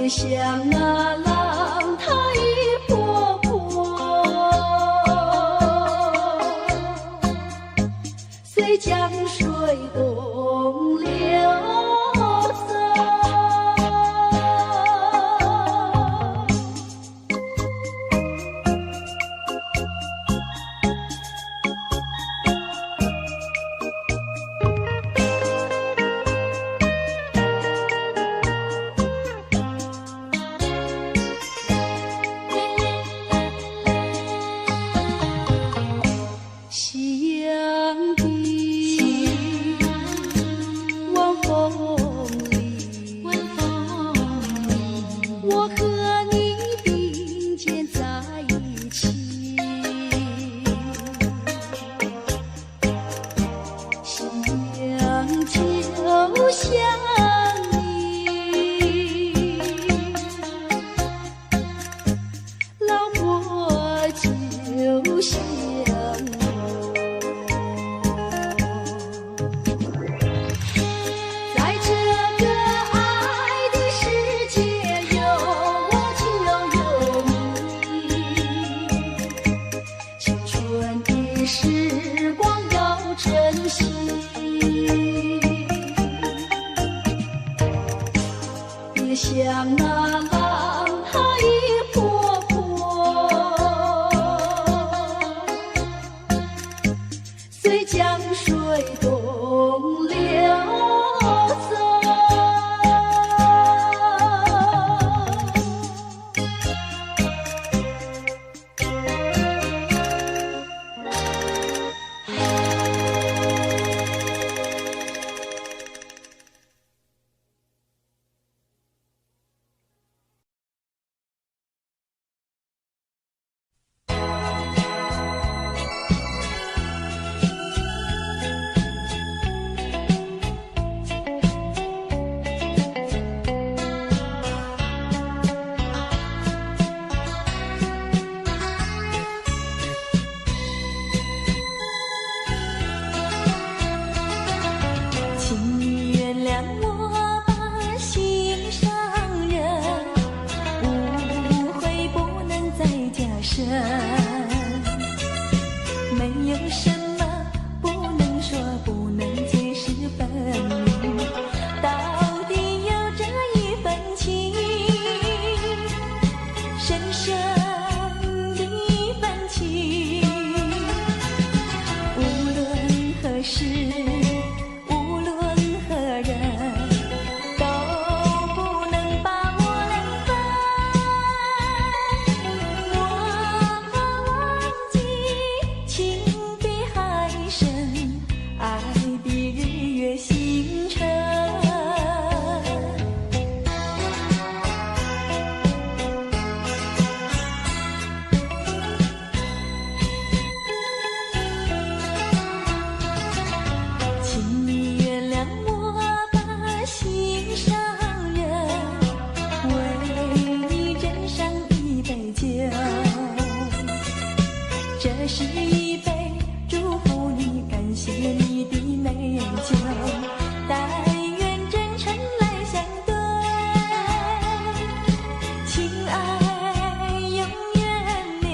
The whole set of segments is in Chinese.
别像那浪它一波波，随江水东流走。夕阳的晚风里，我和你并肩在一起。夕阳就像你，老婆就像时光要珍惜，别像那浪它一波波，随江水东流走。没有什么不能说，不能解释分明，到底有这一份情，深深的一份情，无论何时，无论何人，都不能把我冷分。我忘记情比海深，爱比日月星辰。请你原谅我把心上人，为你斟上一杯酒，这是一杯祝福你，感谢你的美酒，但愿真诚来相对，情爱永远留。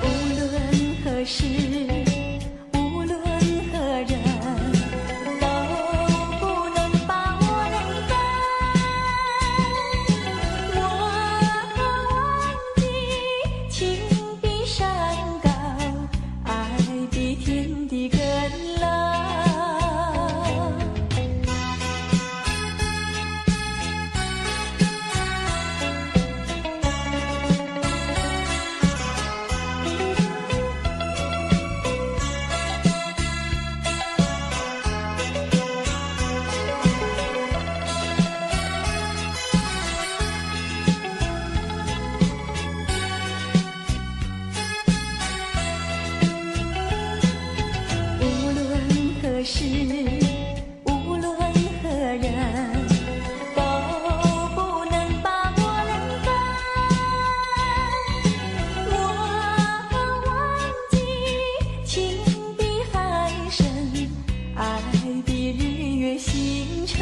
无论何时，无论何人，都不能把我冷分。我忘记情比山高，爱比天地更老。无论何时，无论何人，都不能把我冷分。我忘记情比海深，爱比日月星辰。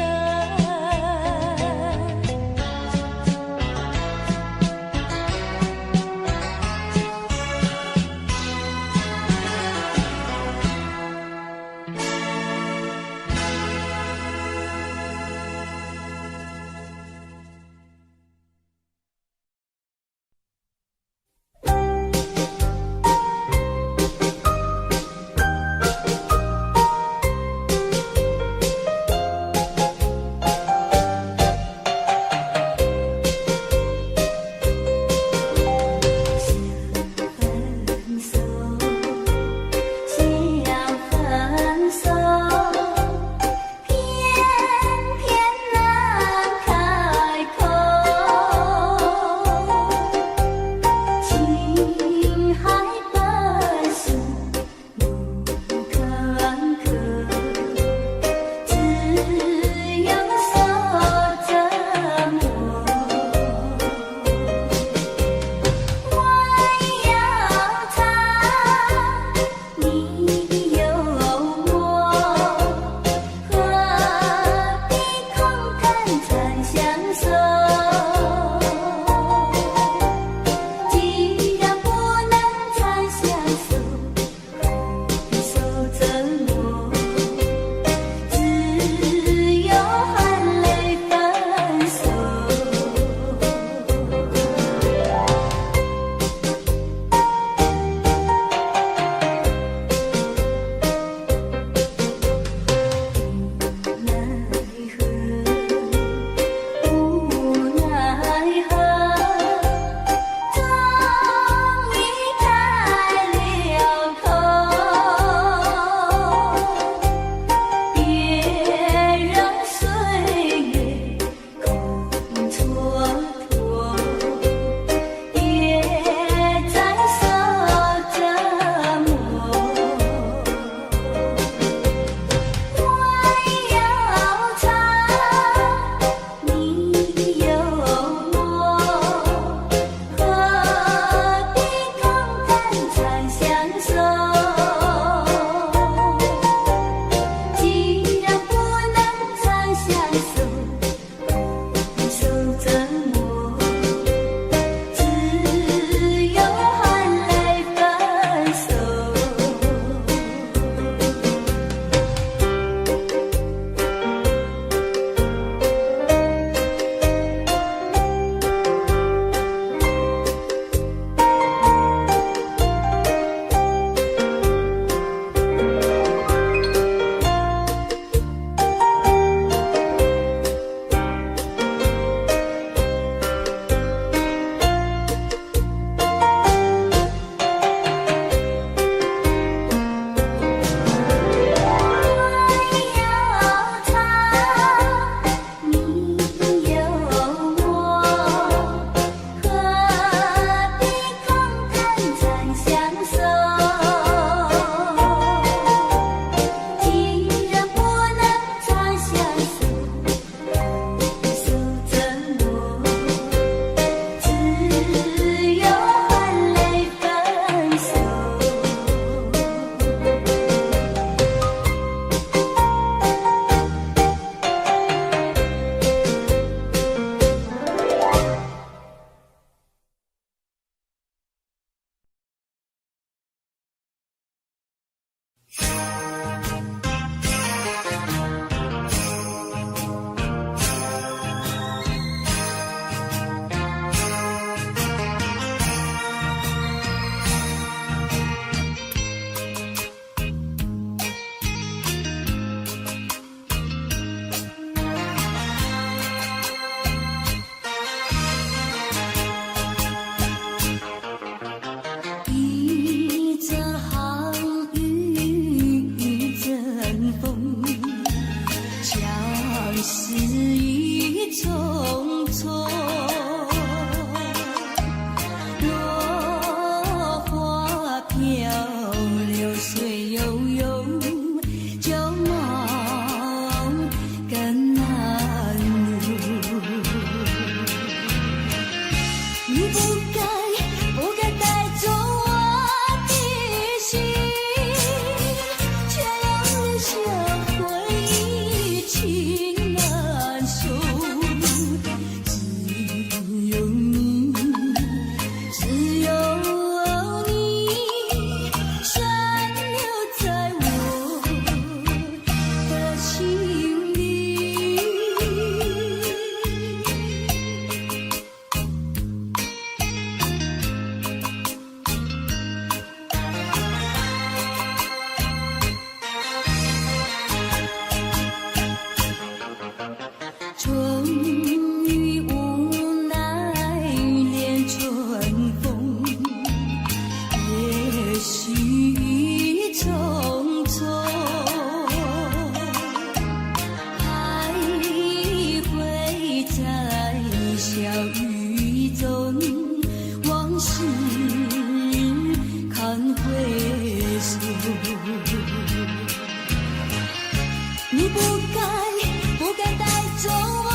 你不该带走我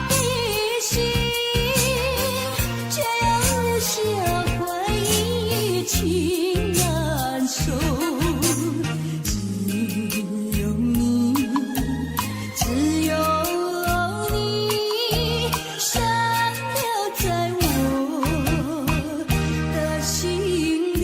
的心，却又留下回忆情难收。只有你，只有你，深留在我的心里。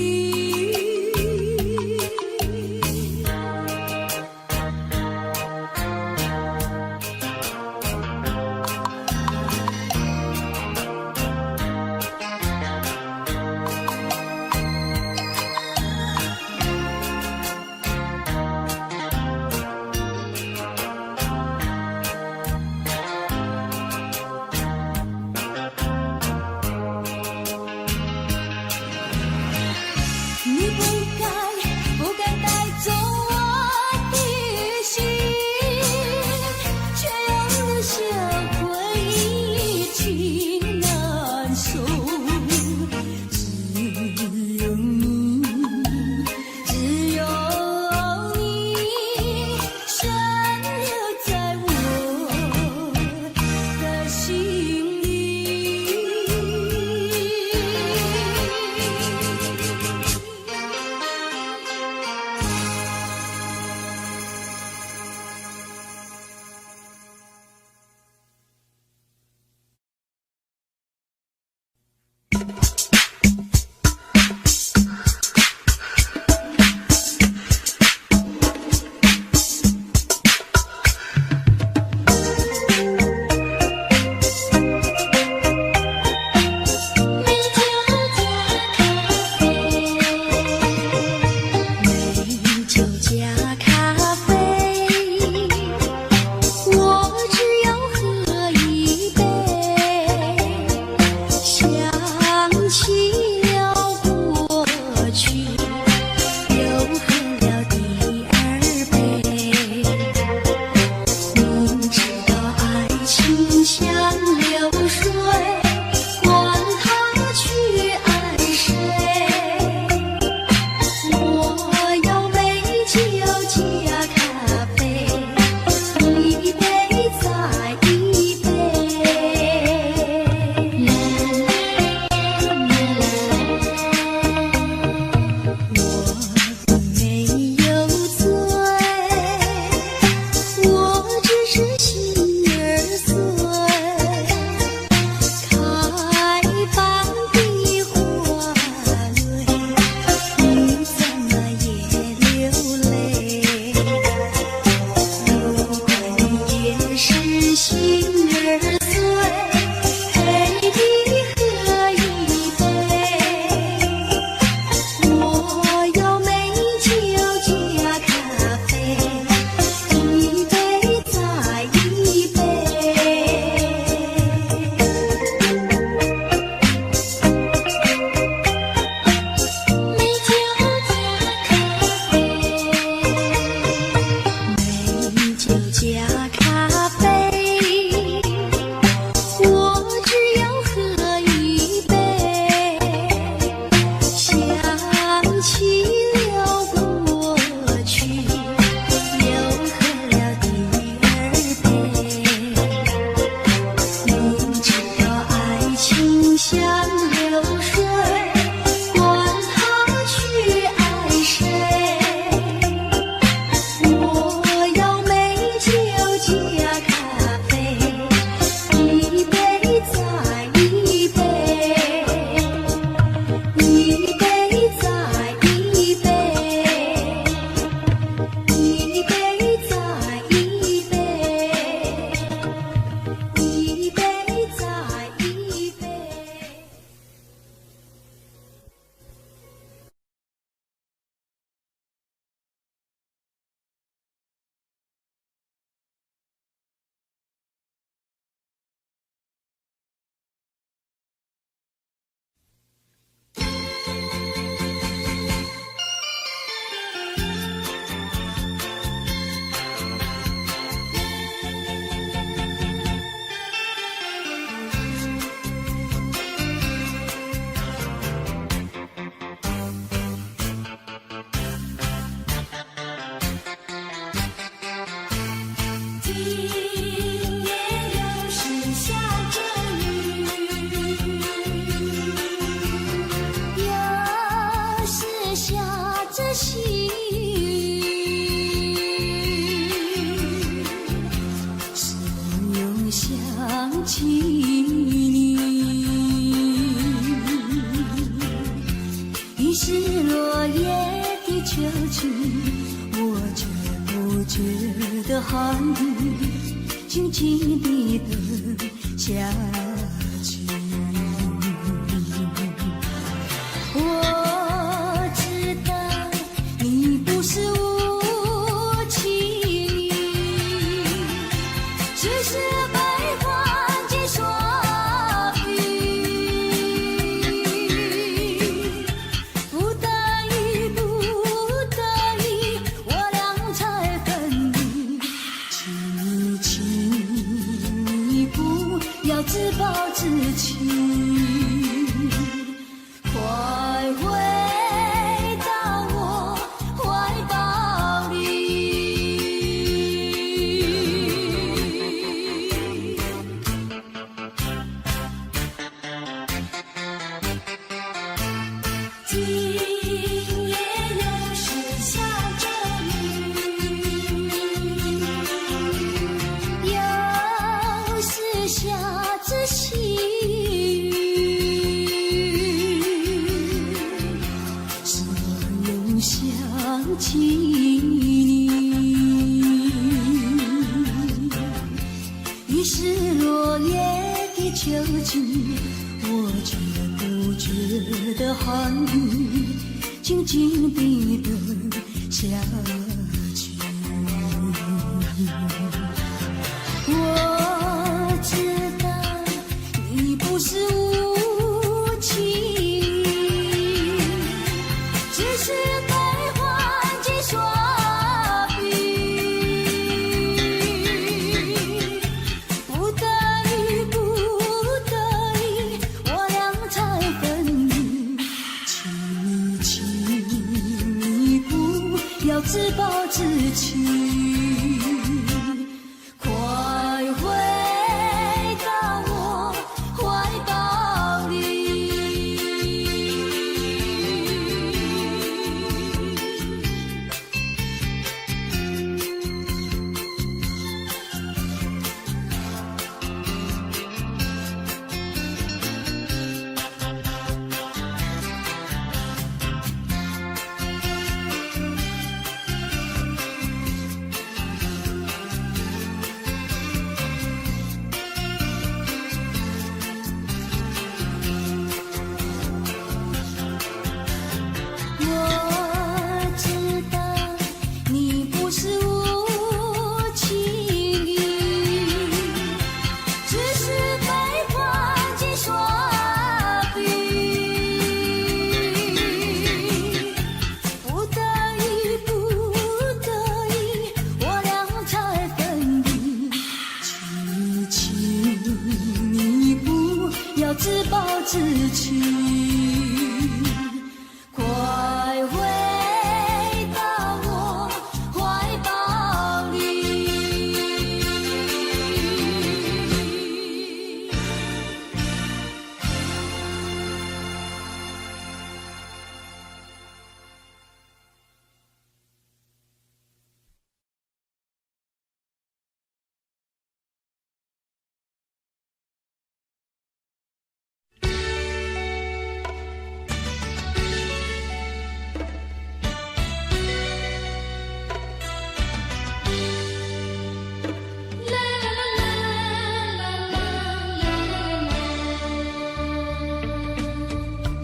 夜有时下着雨，有时下着细雨，是又想起你，已是落叶的秋去，我却不觉得寒意轻轻地等下去。我知道你不是无情，只是悲欢几说语，不得已，不得已，我俩才分离。请你不要自暴自弃，快回到我怀抱里。今夜又是下着雨，又是下着细雨，是又想起你，已是落叶的秋季，我却不觉得寒意静静地等下去。我知道你不是无情，只是悲欢几说语，不得已，不得已，我俩才分离。请你不要自暴自弃，快回到我怀抱里。我知道你不是无情，只是悲欢几说语，不得已，不得已，我俩才分离。请你不要自暴自弃，快回到我怀抱里。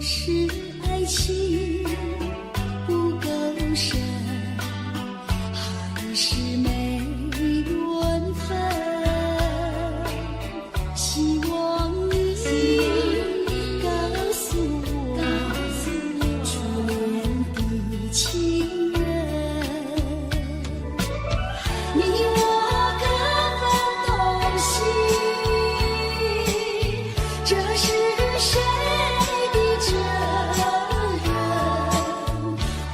是爱情不够深，还是没缘分？希望你告诉我初恋的情人，你我各分东西，这是谁的责任？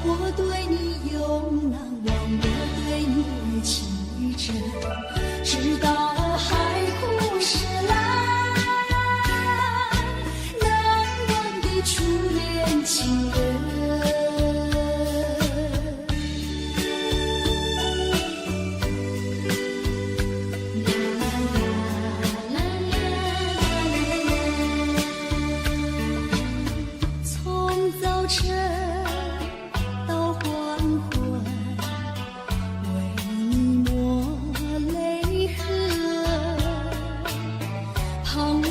我对你永难忘，我对你情真。直到海枯石烂，难忘的初恋情人。从早晨到黄昏，为你抹泪痕，盼望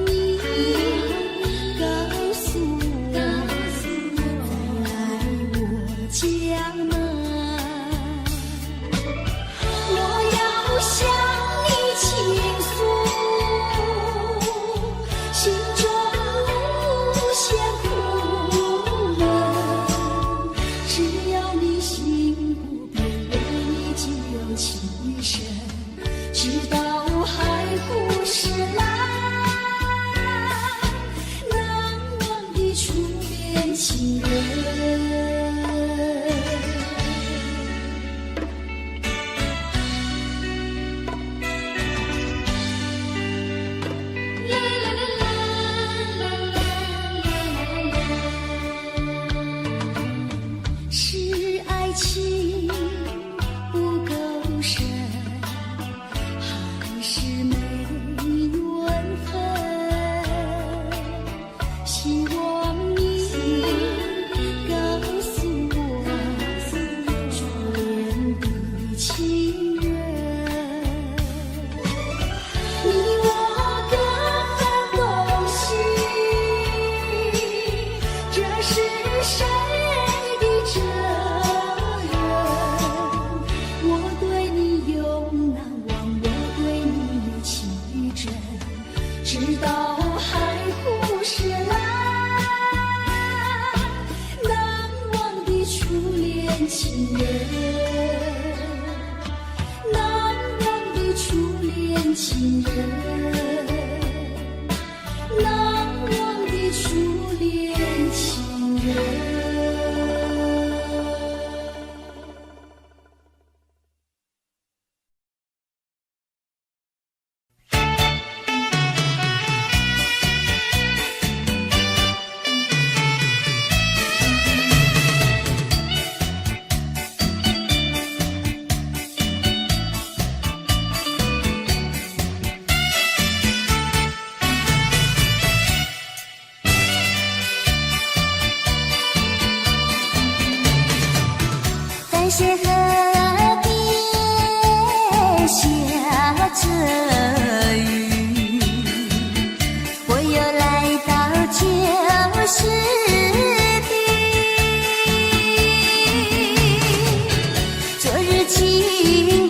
你告诉我，再来我家门。我要向你倾诉心中无限苦闷，只要你心不变，为你就有情深，直到海枯石烂，难忘的初恋情人。是爱情不够深，还是没缘分？希望你告诉我，初恋的情人，你我各分东西，这是谁的责任？我对你永难忘，我对你有情真，直到海枯石烂，难忘的初恋情人，难忘的初恋情人，难忘的初恋情人。淡水河边下着雨，我又来到旧时地。昨日情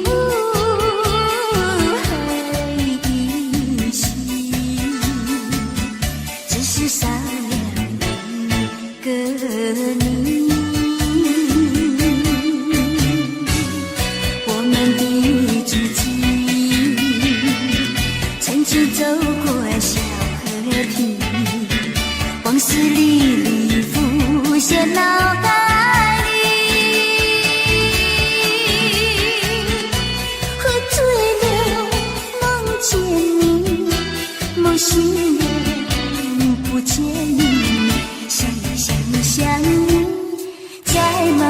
不黑依稀，只是少了一个你。走过小河堤，往事历历浮现脑海里。喝醉了梦见你，梦醒了不见你，想呀想呀想你在梦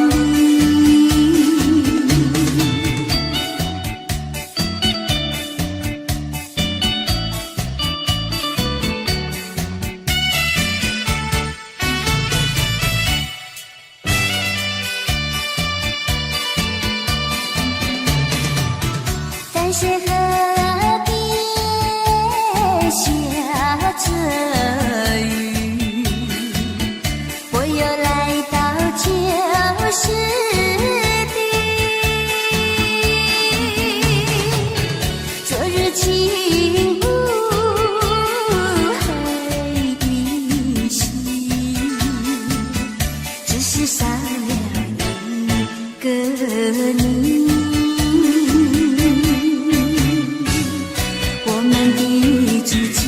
里。淡水河边下着雨，我又来到旧时地。昨日情不黑依稀，只是少了一个你。我们的足迹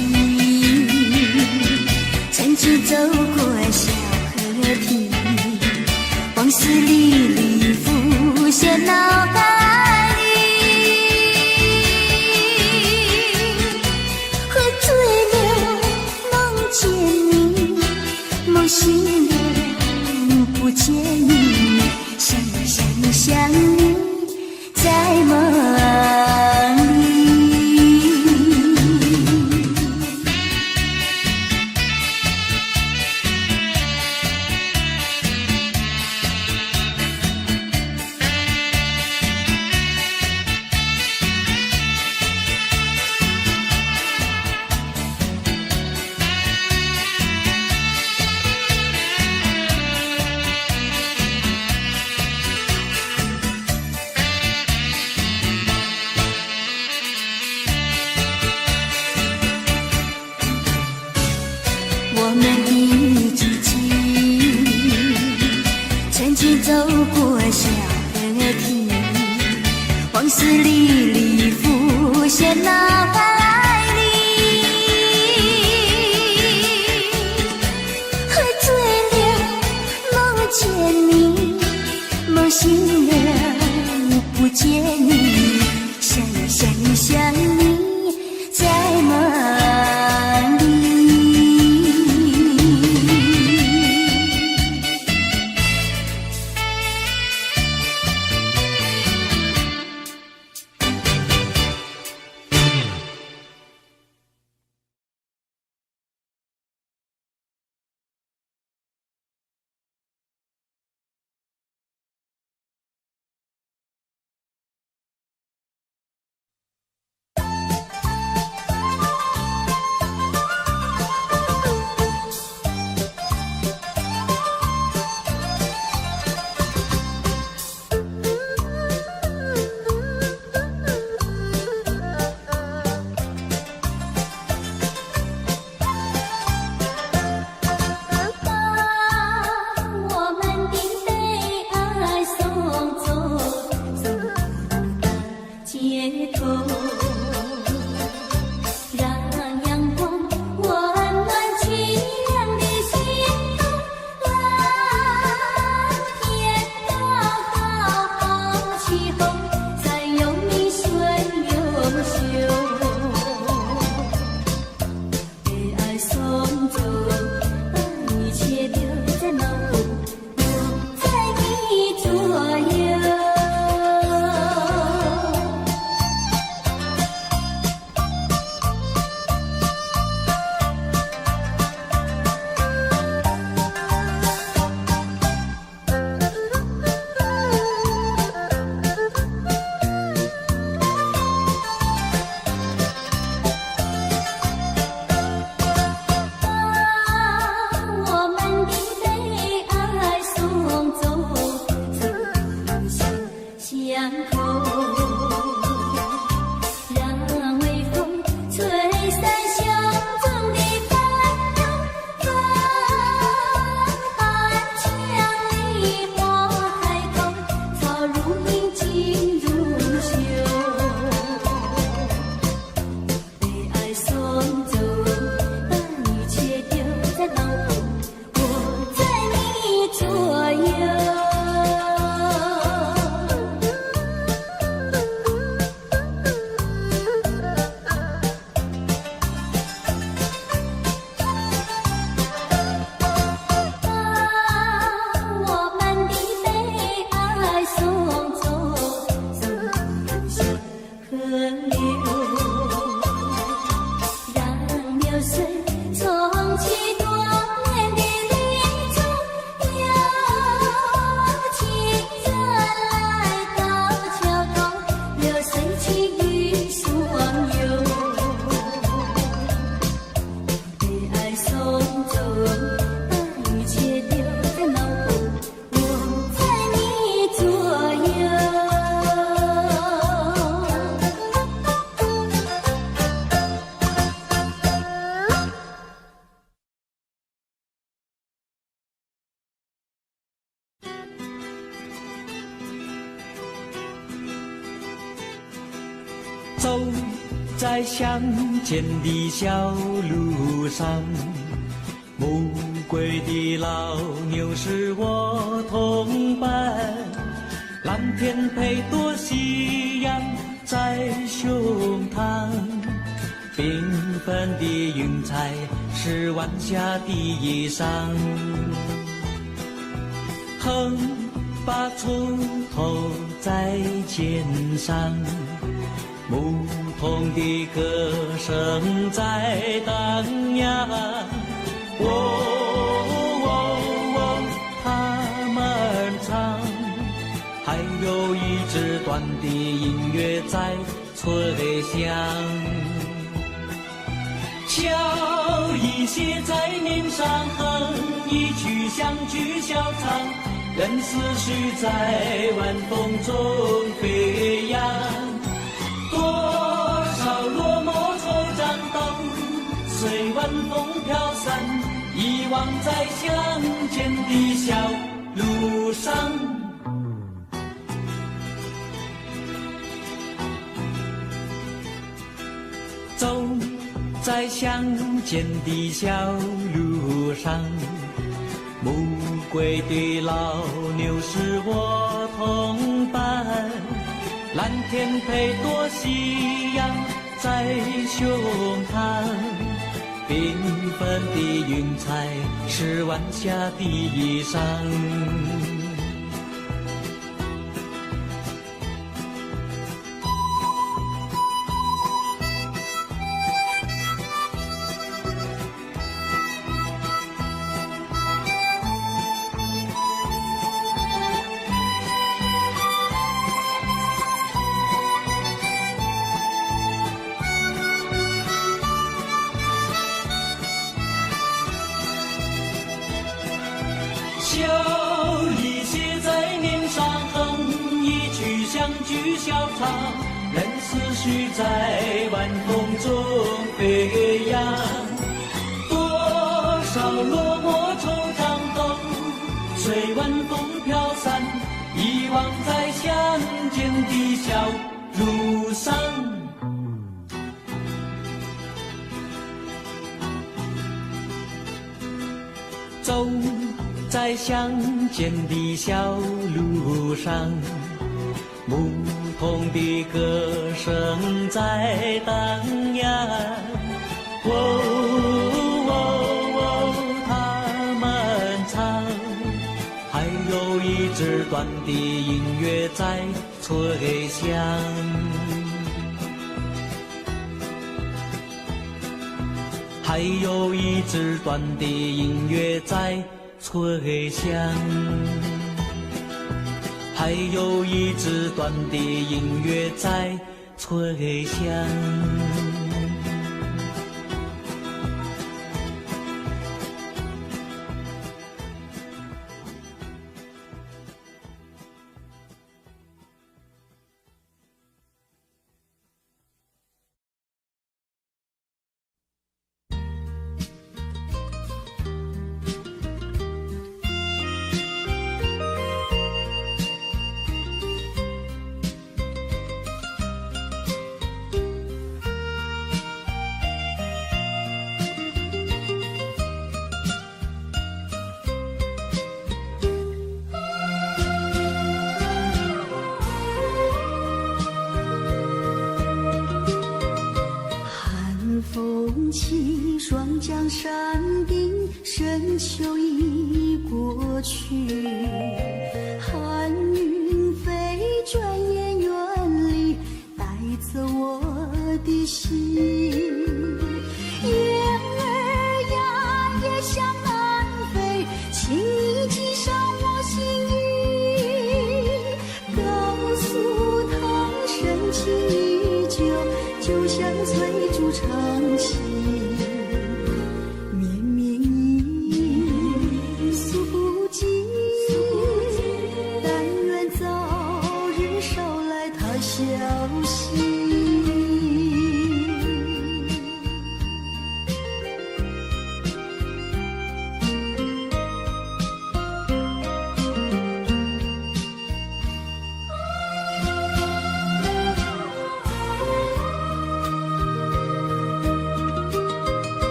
往事历历浮现脑海里，喝醉了梦见你，梦醒了不见你，想你想你想你在梦里。走在乡间的小路上，暮归的老牛是我同伴，蓝天配朵夕阳在胸膛，缤纷的云彩是晚霞的衣裳，横把锄头在肩上，牧童的歌声在荡漾，他们唱，还有一支短的音乐在吹响，笑意写在脸上，哼一曲乡曲小唱，任思绪在晚风中飞扬。多少落寞惆怅都随晚风飘散，遗忘在乡间的小路上。走在乡间的小路上，暮归的老牛是我同伴，蓝天配朵夕阳在胸膛，缤纷的云彩是晚霞的衣裳。笑意写在脸上，哼一曲相聚小唱，任思绪在晚风中飞扬。多少落寞惆怅都随晚风飘散，遗忘在乡间的小路上。走在乡间的小路上，牧童的歌声在荡漾。哦哦哦，他们唱，还有一支短的音乐在吹响。还有一支短的音乐在吹响，还有一支短的音乐在吹响。双江山顶，深秋已过去，寒云飞，转眼远离，带走我的心。雁儿呀，也向南飞，请你系上我心意，告诉他深情依旧，就像翠竹长青。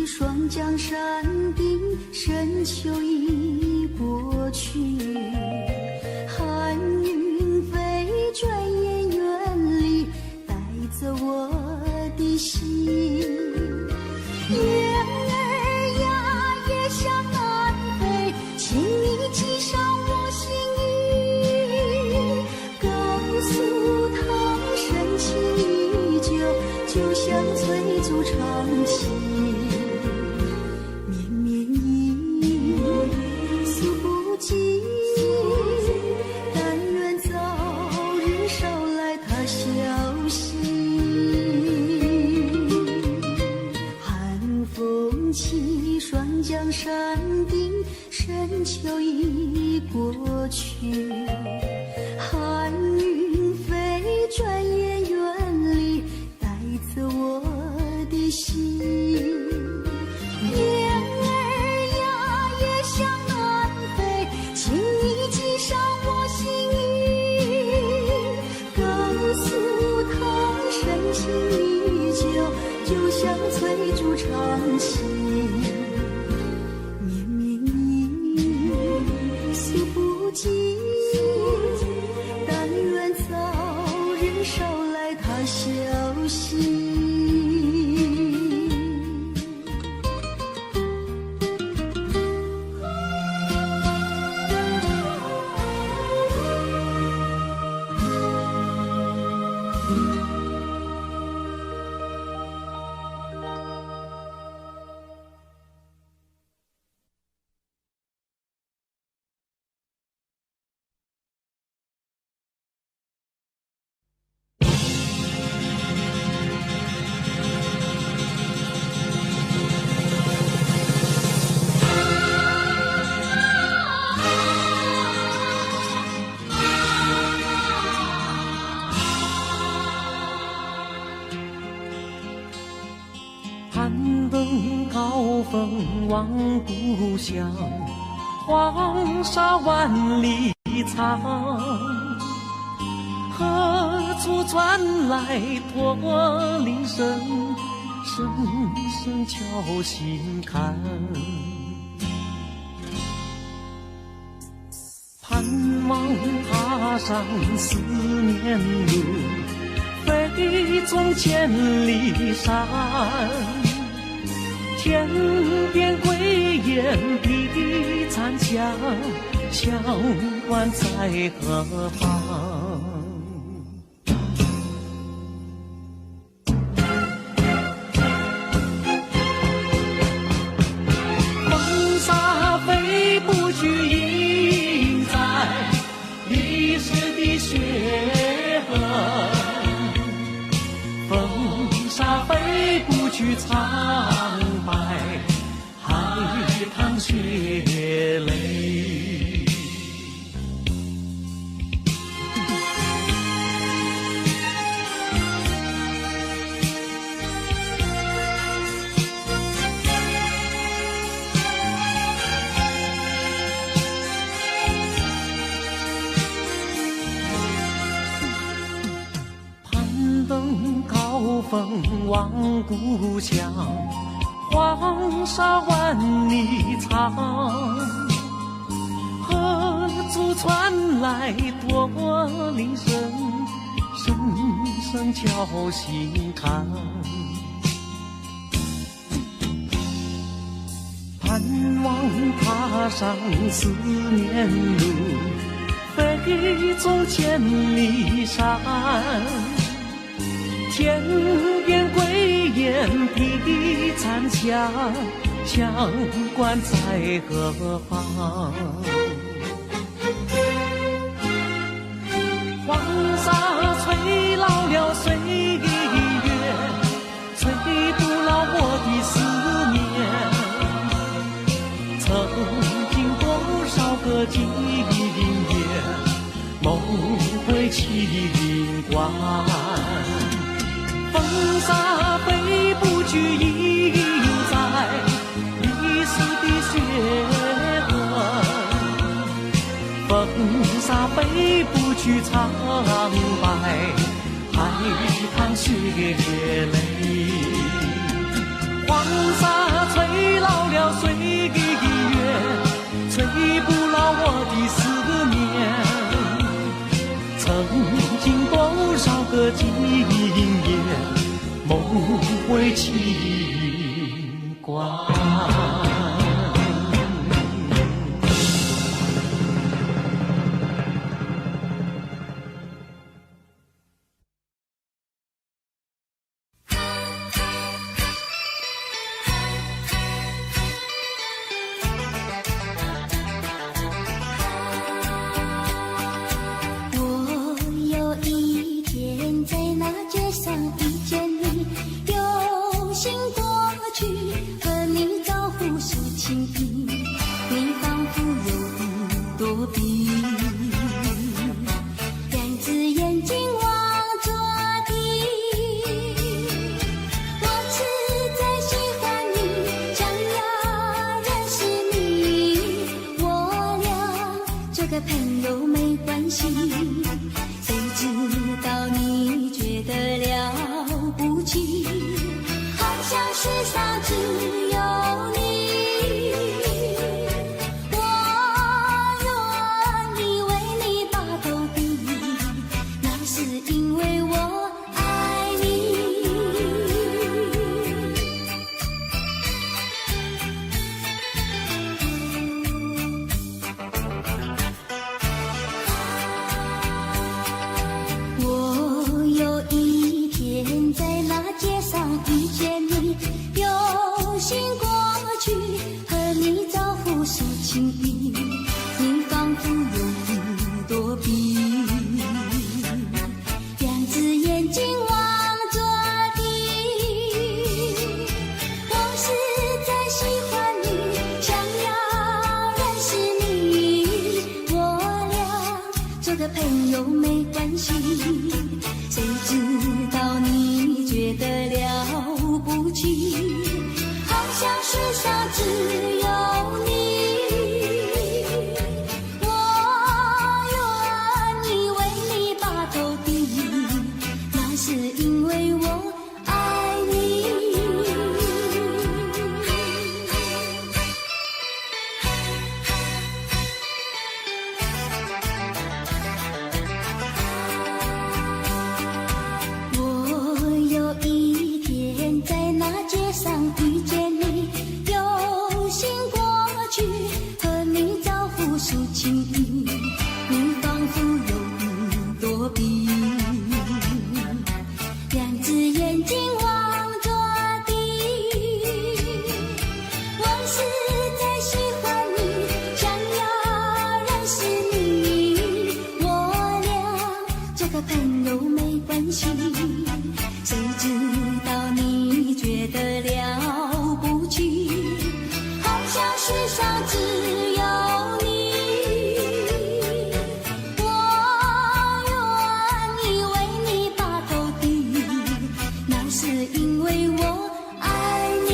双江山顶，深秋已过去，寒云飞，转眼远离，带走我的心。雁儿呀，也向南飞，请你系上我心意，告诉他深情依旧，就像翠竹长青。双江山顶，深秋已过去，寒云飞，转眼远离，带走我的心。风望故乡，黄沙万里长。何处传来驼铃声，声声敲心坎。盼望踏上思念路，飞纵千里山。天边归雁披残香，乡关在何方？风沙飞不去，印在历史的血痕。风沙飞不去，苍白海棠血泪。攀登高峰望故乡，黄沙万里长。何处传来驼铃声，声声敲心坎。盼望踏上思念路，飞纵千里山。天边归雁披残香，乡关在何方？黄沙吹老了岁月，吹不老我的思念。曾经多少个今夜，梦回秦关。风沙飞不去，印在历史的血痕。风沙飞不去，苍白海棠血泪。黄沙吹老了岁月，吹不老我的思念。曾经多少个今夜，梦回秦关。谁知道你觉得了不起，好像是上只有你，我愿意为你把头低，那是因为我爱你。我有一天在那街上遇见你，有心过去和你招呼诉情意，你仿佛有一朵笔，两只眼睛望着地。我实在喜欢你，想要认识你，我俩做个朋友没关系。谁知道你觉得了不起，好像世上只有你，我愿意为你把头低，那是因为我爱你。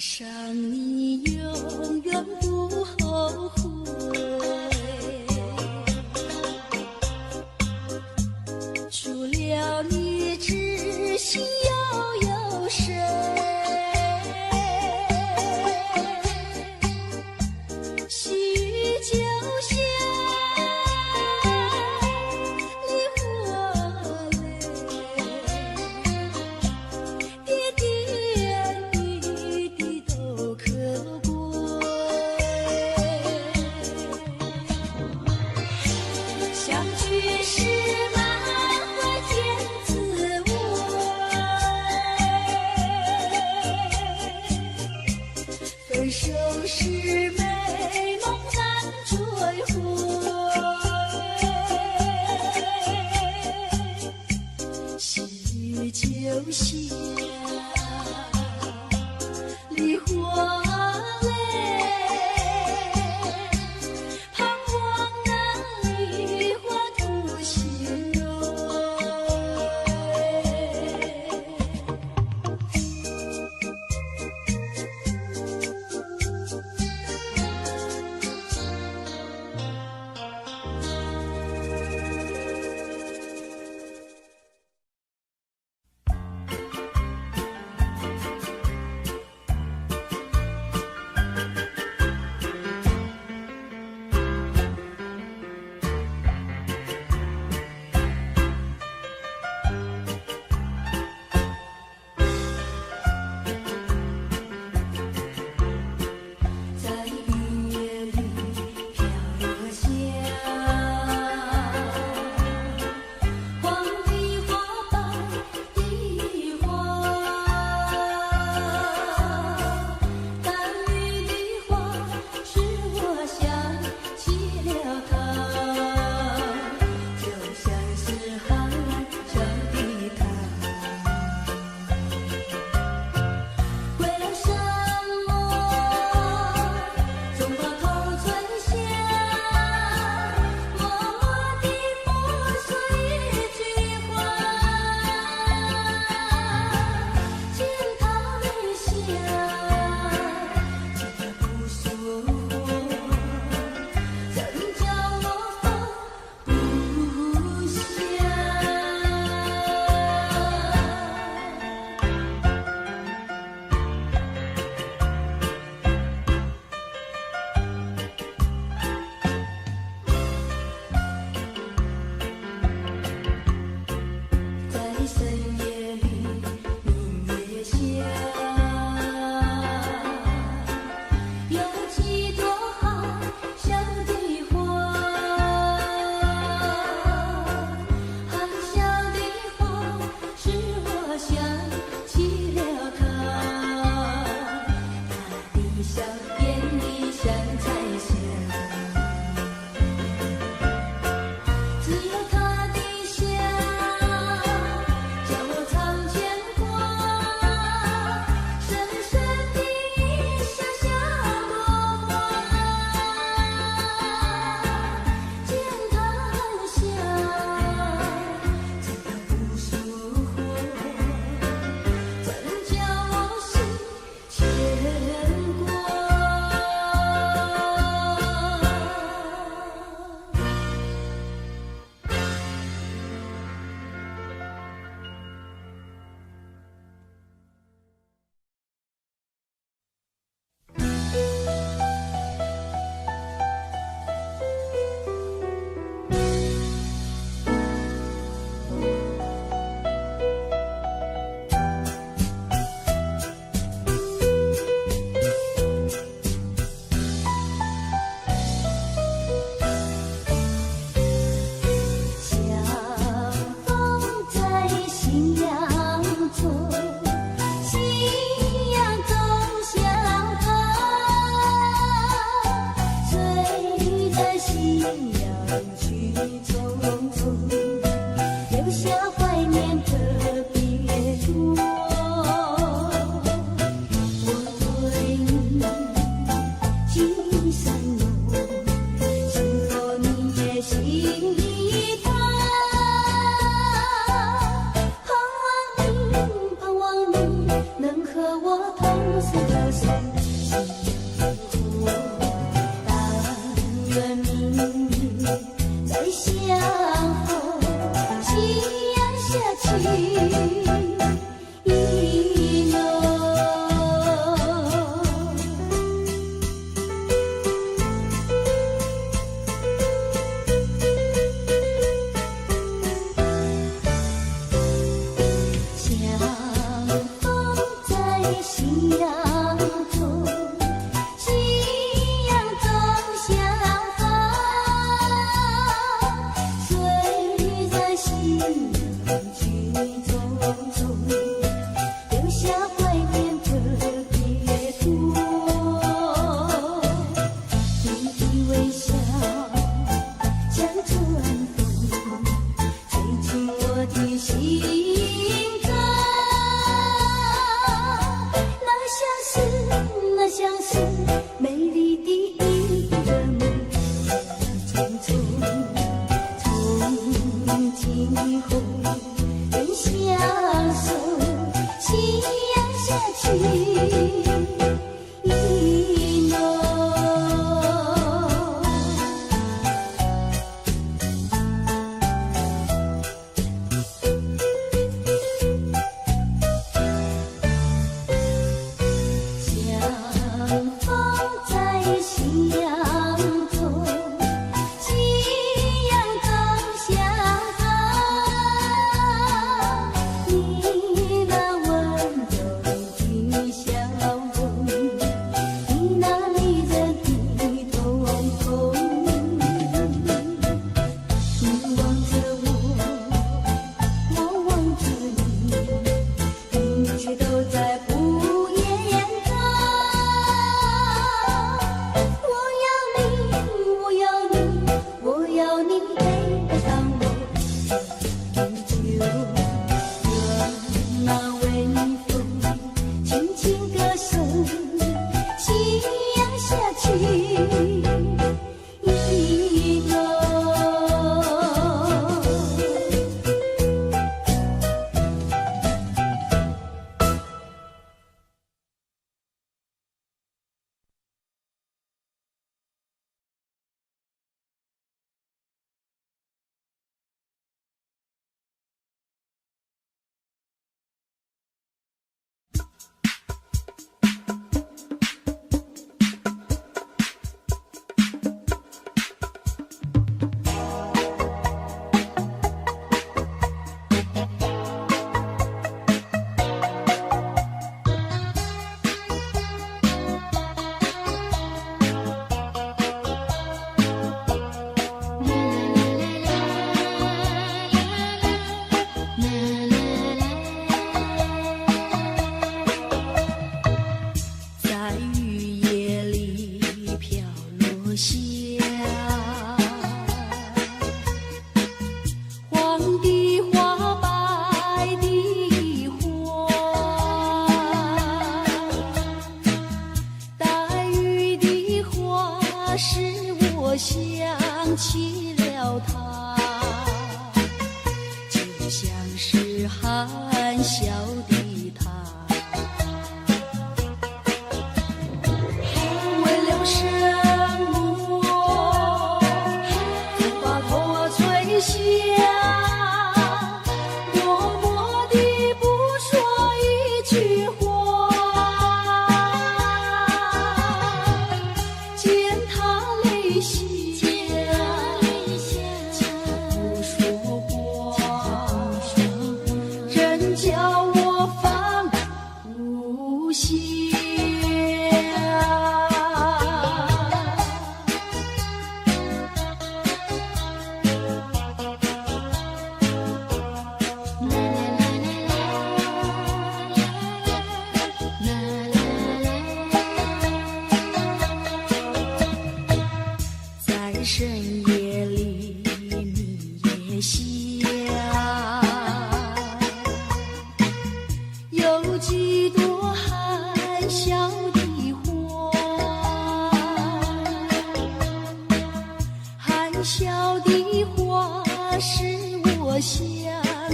上你永远不后悔，除了你知心又有谁？细雨就像梨花泪，点点滴滴都可贵。相聚时满怀甜滋味，分手时美梦难追回。细雨就像梨花泪，盼望那梨花吐心蕊。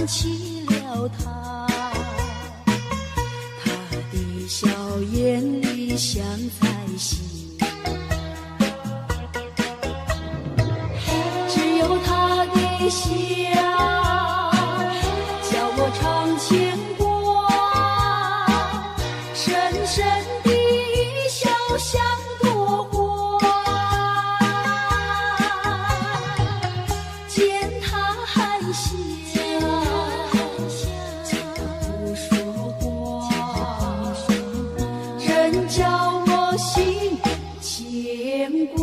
起了他，他的笑颜点理想才行。只有他的笑，叫我常牵挂，深深的笑像朵花。见他含笑，不说话，仍叫我心牵挂。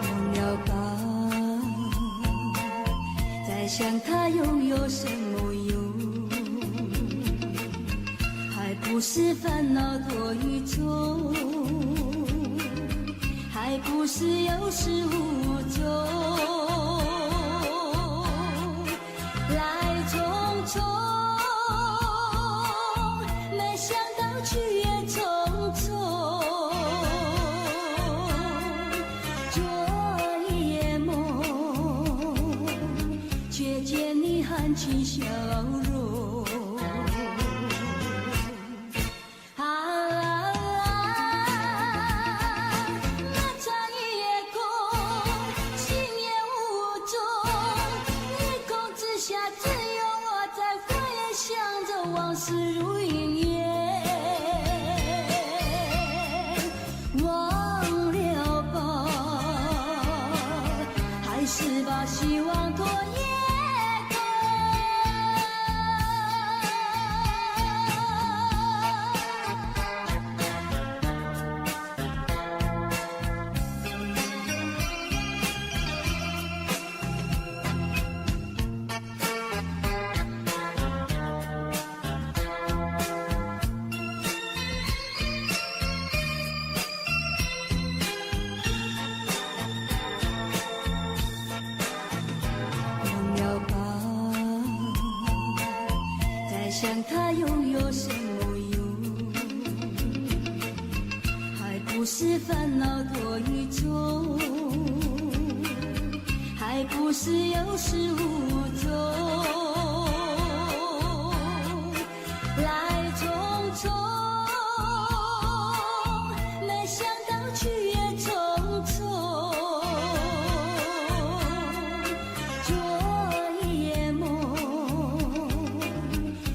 忘了吧，再想他又有什么用？还不是烦恼多于重，还不是有始无终。来匆匆，没想到去也匆匆。昨夜梦，却见你含情笑容。那场夜空，星夜无踪，夜空之下只有我在回想着往事如云烟。忘了吧，还是把希望托夜空。忘了吧，再想他又有什么用？还不是烦恼多于重，还不是有始无终。来匆匆，没想到去也匆匆。昨夜梦，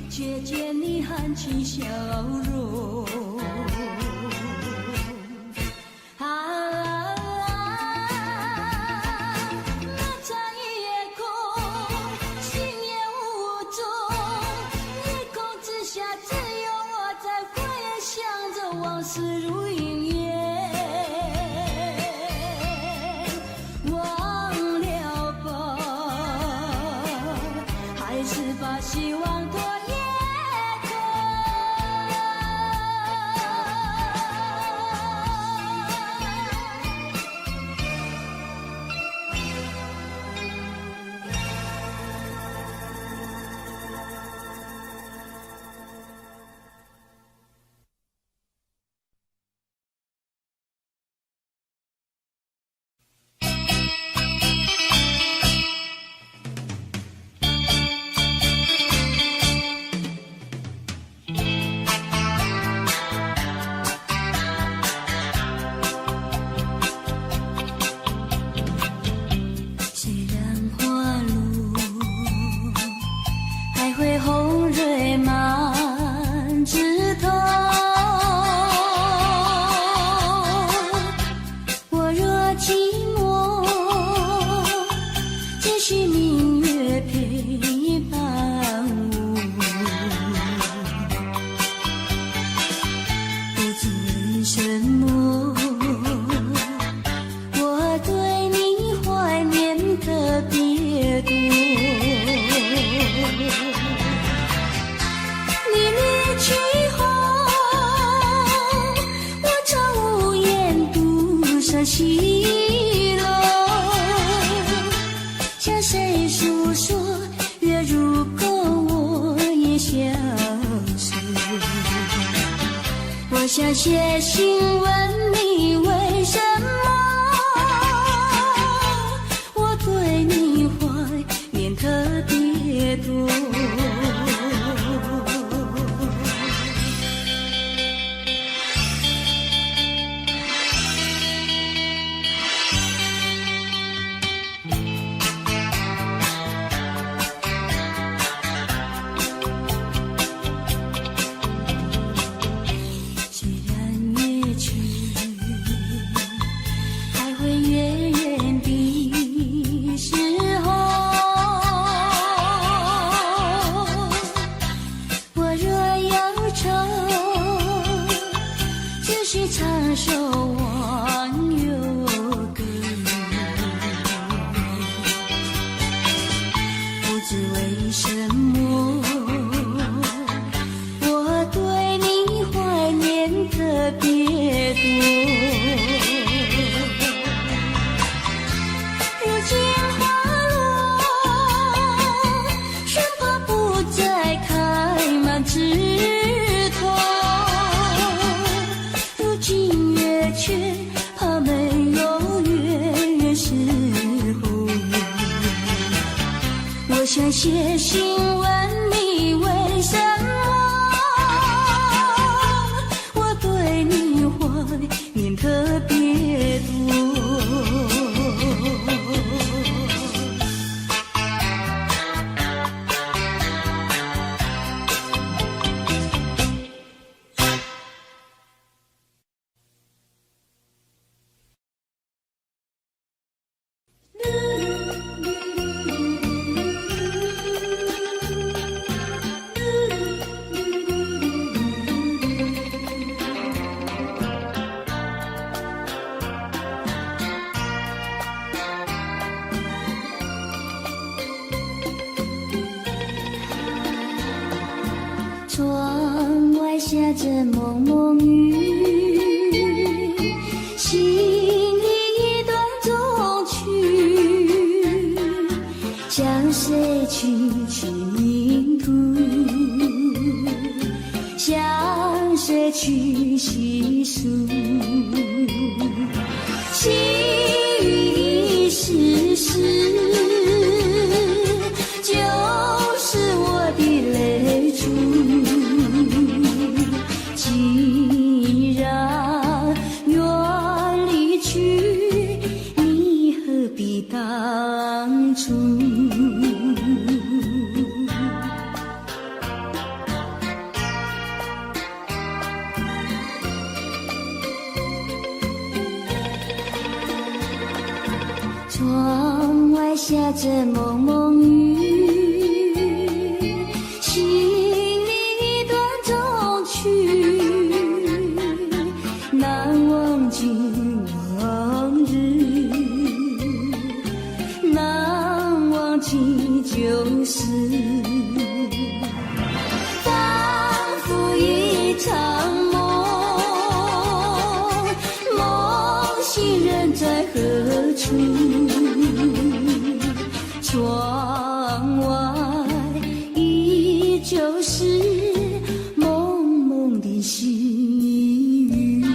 却见你含情笑容。那场夜空，星夜西落，向谁诉说？月如钩，我也消失。我想写信问你，为什么我对你怀念特别多？唱首忘忧歌，不知为什么我对你怀念特别多。如今花落，生怕不再开满枝头。却怕没有月时候，我想写信问你，为什么我对你怀念特别多。窗外下着蒙蒙雨，心里一段衷曲，向谁去命途？向谁去细数？细雨一丝丝，就是我的泪珠。既然愿离去，你何必当初？窗外下着蒙蒙雨，心里一段衷曲，难忘记往日，难忘记旧事，仿佛一场梦，梦醒人在何处？窗外依旧是蒙蒙的细雨。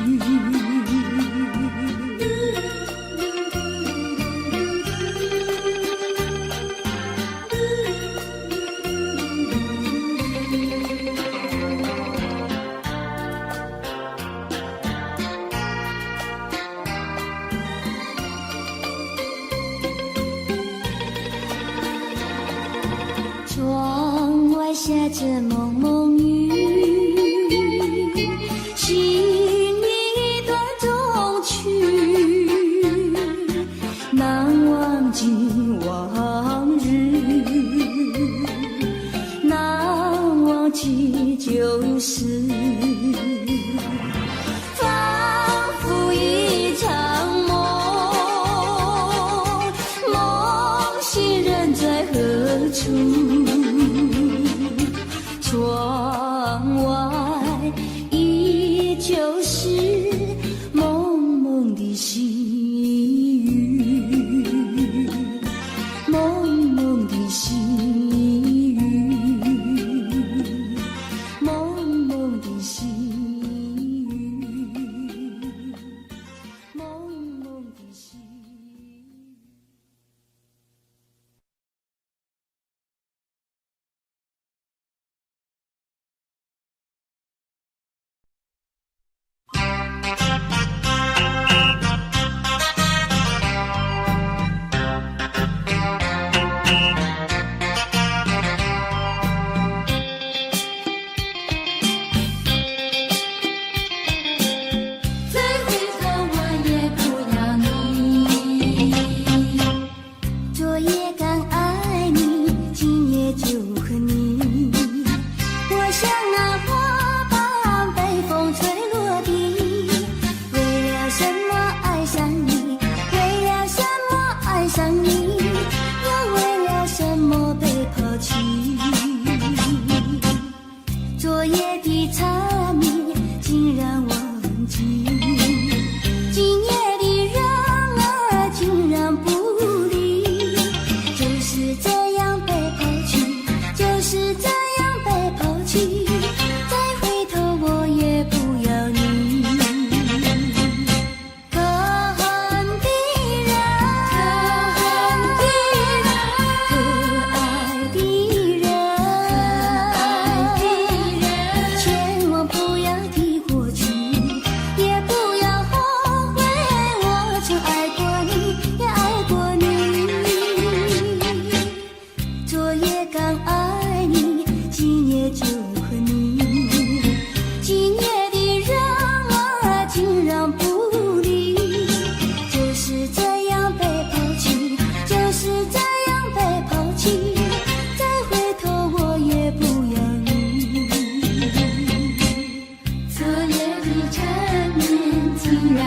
窗外下着蒙蒙雨，心里一段衷曲，难忘记往日，难忘记旧事，仿佛一场梦，梦醒人在何处？窗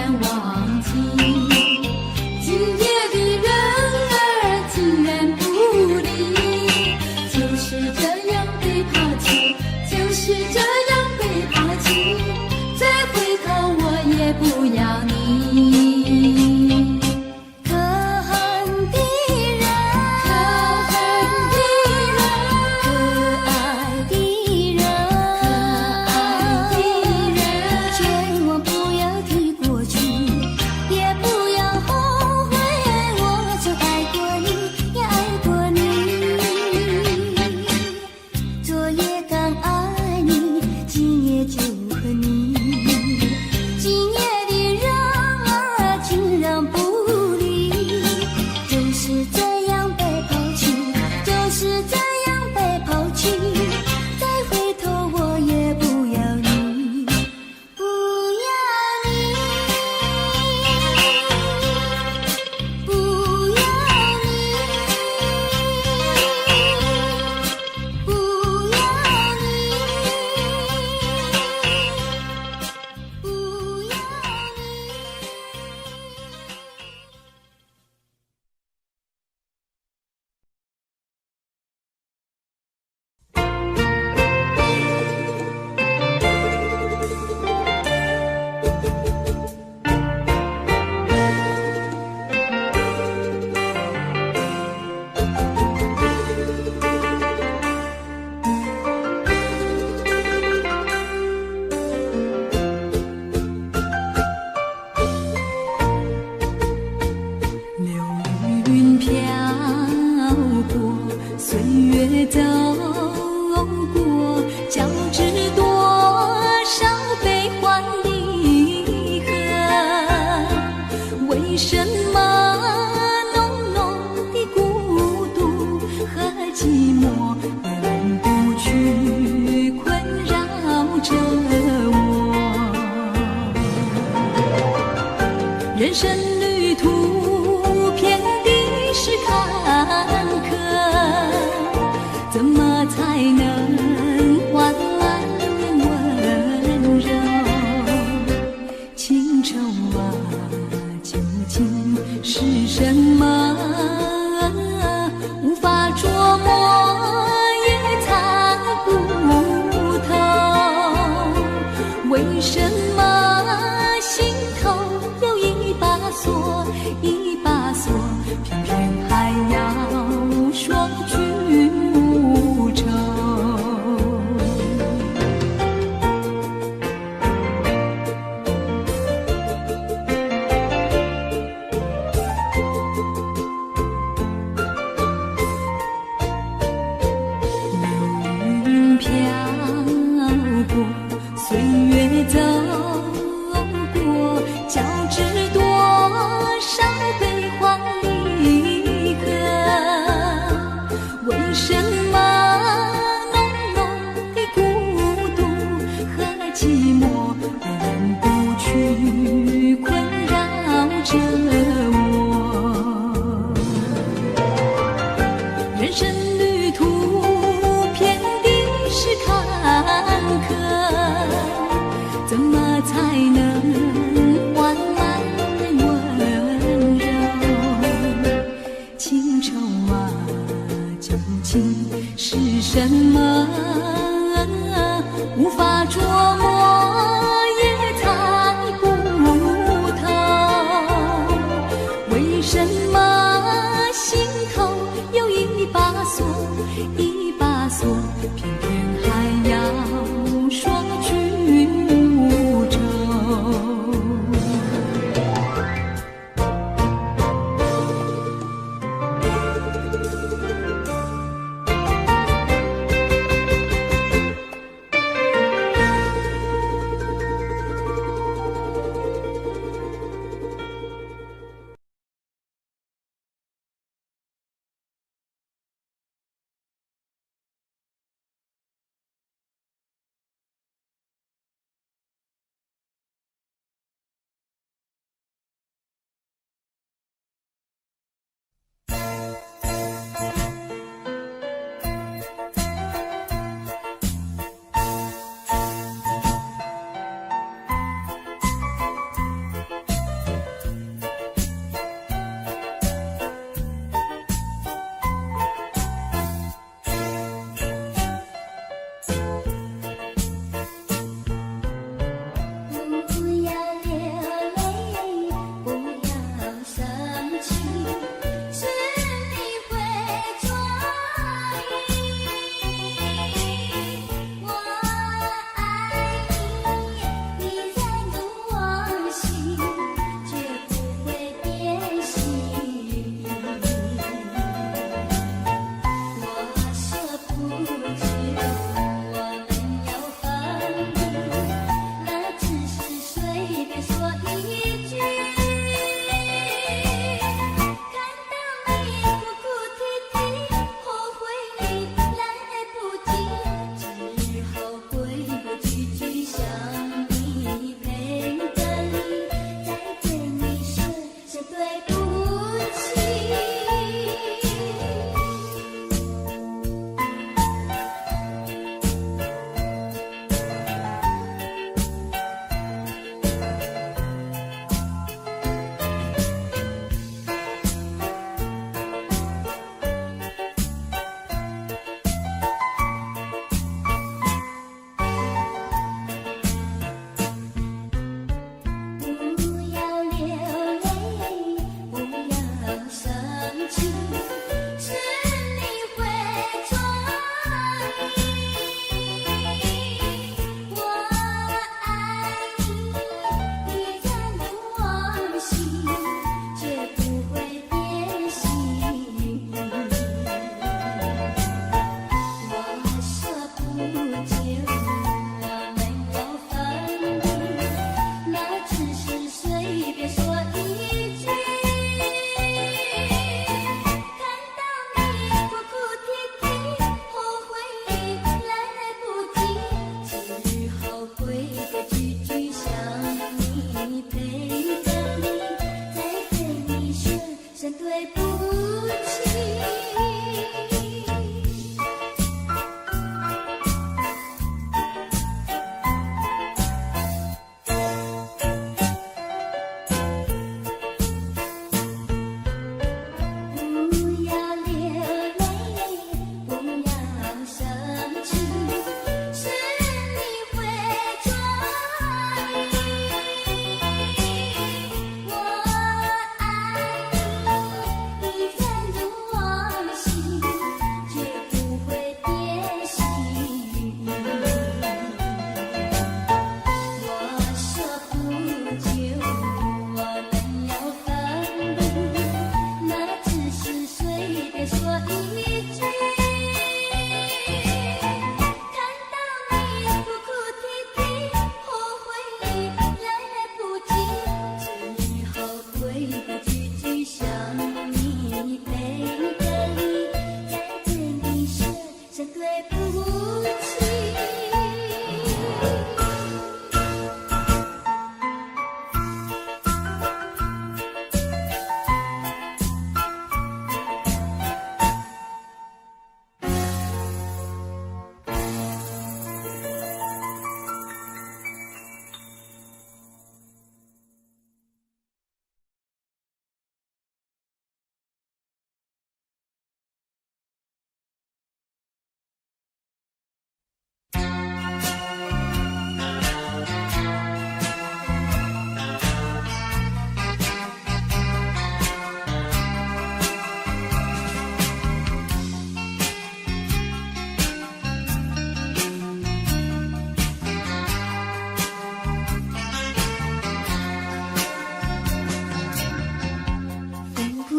然忘记。今夜的人儿竟然不理，就是这样被抛弃，就是这样被抛弃。再回头我也不要你。可恨的人，可恨的人，可爱的人，可爱的人，千万不要提过去，也不要后悔，我曾爱过你，也爱过你。昨夜刚爱你，今夜就恨你。今夜的人儿竟然不理，就是这样被抛弃，就是这样被抛弃。再回头我也不要你，不要你，不要你，不要你，不要你。流云飘过，岁月走过，交织多少悲欢离合。为什么浓浓的孤独和寂寞永不去困扰着我？人生旅途遍地是坎坷，怎么才能换来温柔？情愁啊，究竟是什么？无法捉摸，也猜不透。为什么心头有一把锁，一把锁，偏偏还要说句无愁？流云飘过，岁月走过，交织多少悲欢离合。为什么浓浓的孤独和寂寞永不去困扰着我？人生旅途遍地是坎坷，怎么才能换来温柔？情愁啊，究竟是什么？无法捉摸，也猜不透。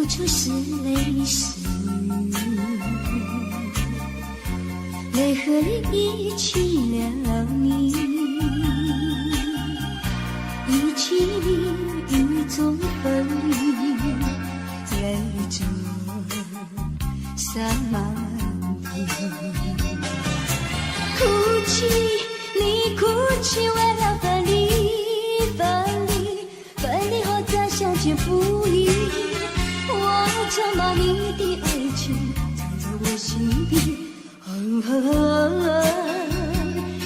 不出是泪湿，泪和你一起了你，一起雨中风雨，泪着洒满地。哭泣，你哭泣，为了分离，分离，分离后再相见不易。我曾把你的爱情藏在我心底，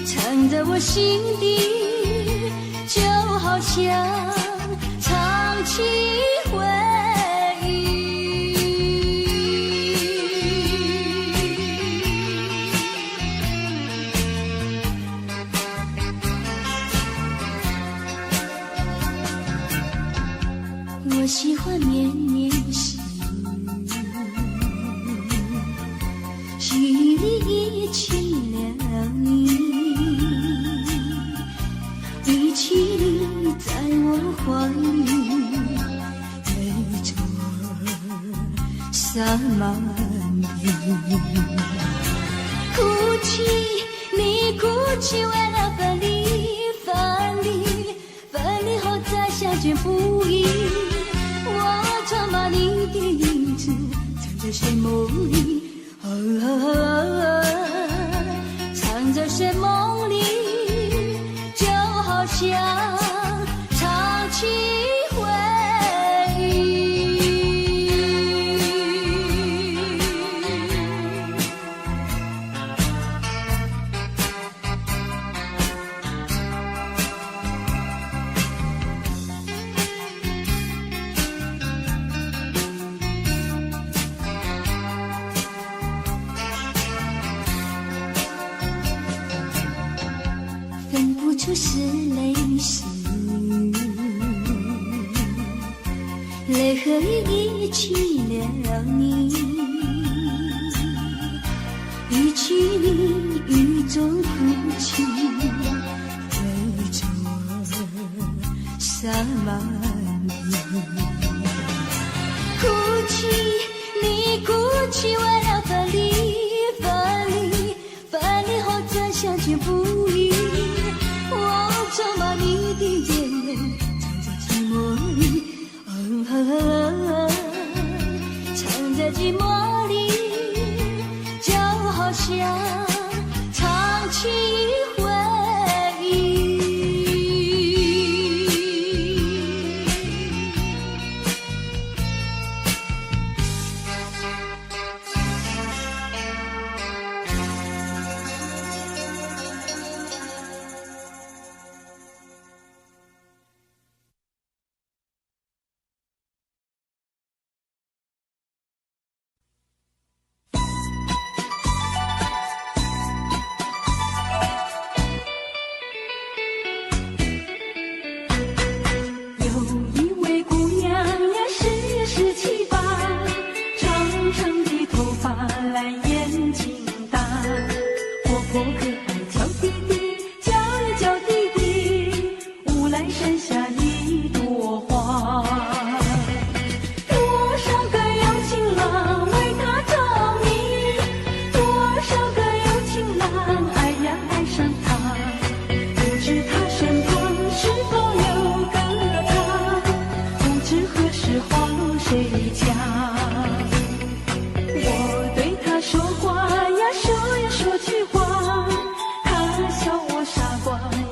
藏在我心底，就好像唱起回忆。我喜欢绵绵细雨里一起了你，一起你在我怀里，泪着洒满地。哭泣，你哭泣，为了分离，分离，分离后再相见不易。我常把你的影子藏在睡梦里，藏在睡梦里，就好像唱起回忆。分不出是泪湿，泪和雨一起了你，一起你雨中哭泣，泪着洒满地。哭泣，你哭泣，为了分离，分离，分离后再相见不易。我常把你的眼泪藏在寂寞里，藏在寂寞里，就好像唱起回忆。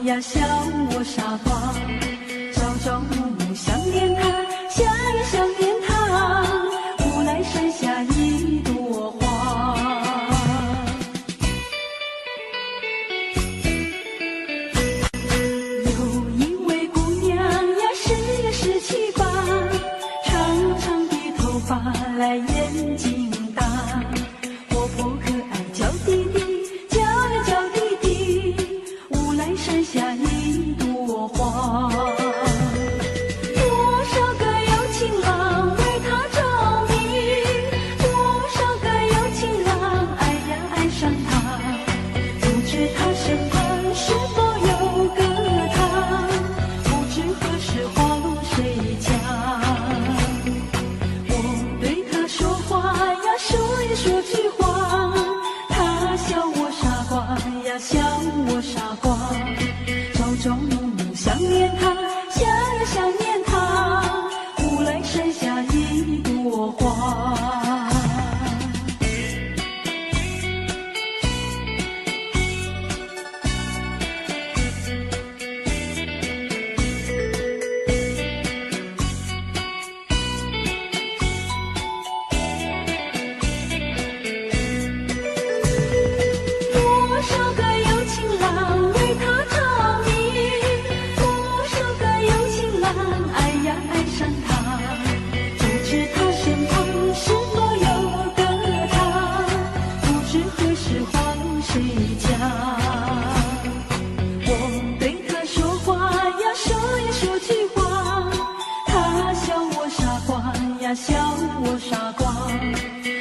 呀，笑我傻瓜，朝朝暮暮想念他，想呀想念他，无奈剩下一朵花。有一位姑娘呀，十七八，长长的头发来眼睛大，活泼可爱叫弟弟，叫呀叫弟弟，无奈剩下一朵花。多少个有情郎为她着迷，多少个有情郎爱呀爱上她，不知他身旁是否有个他，不知何时花落谁家。我呀笑我傻瓜，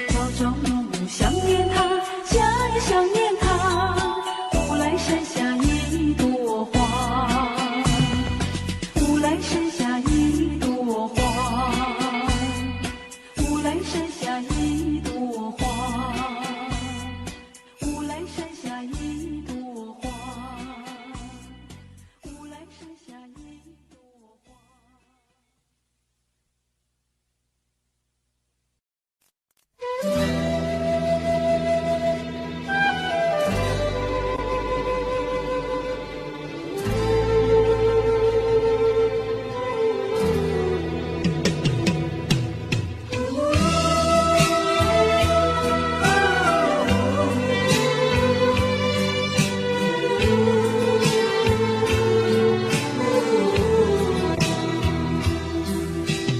朝朝暮暮想念他，想呀想念他，乌来山下一朵花，乌来山下一朵花，乌来山下一朵花，乌来山下一朵花，乌来山下一朵花。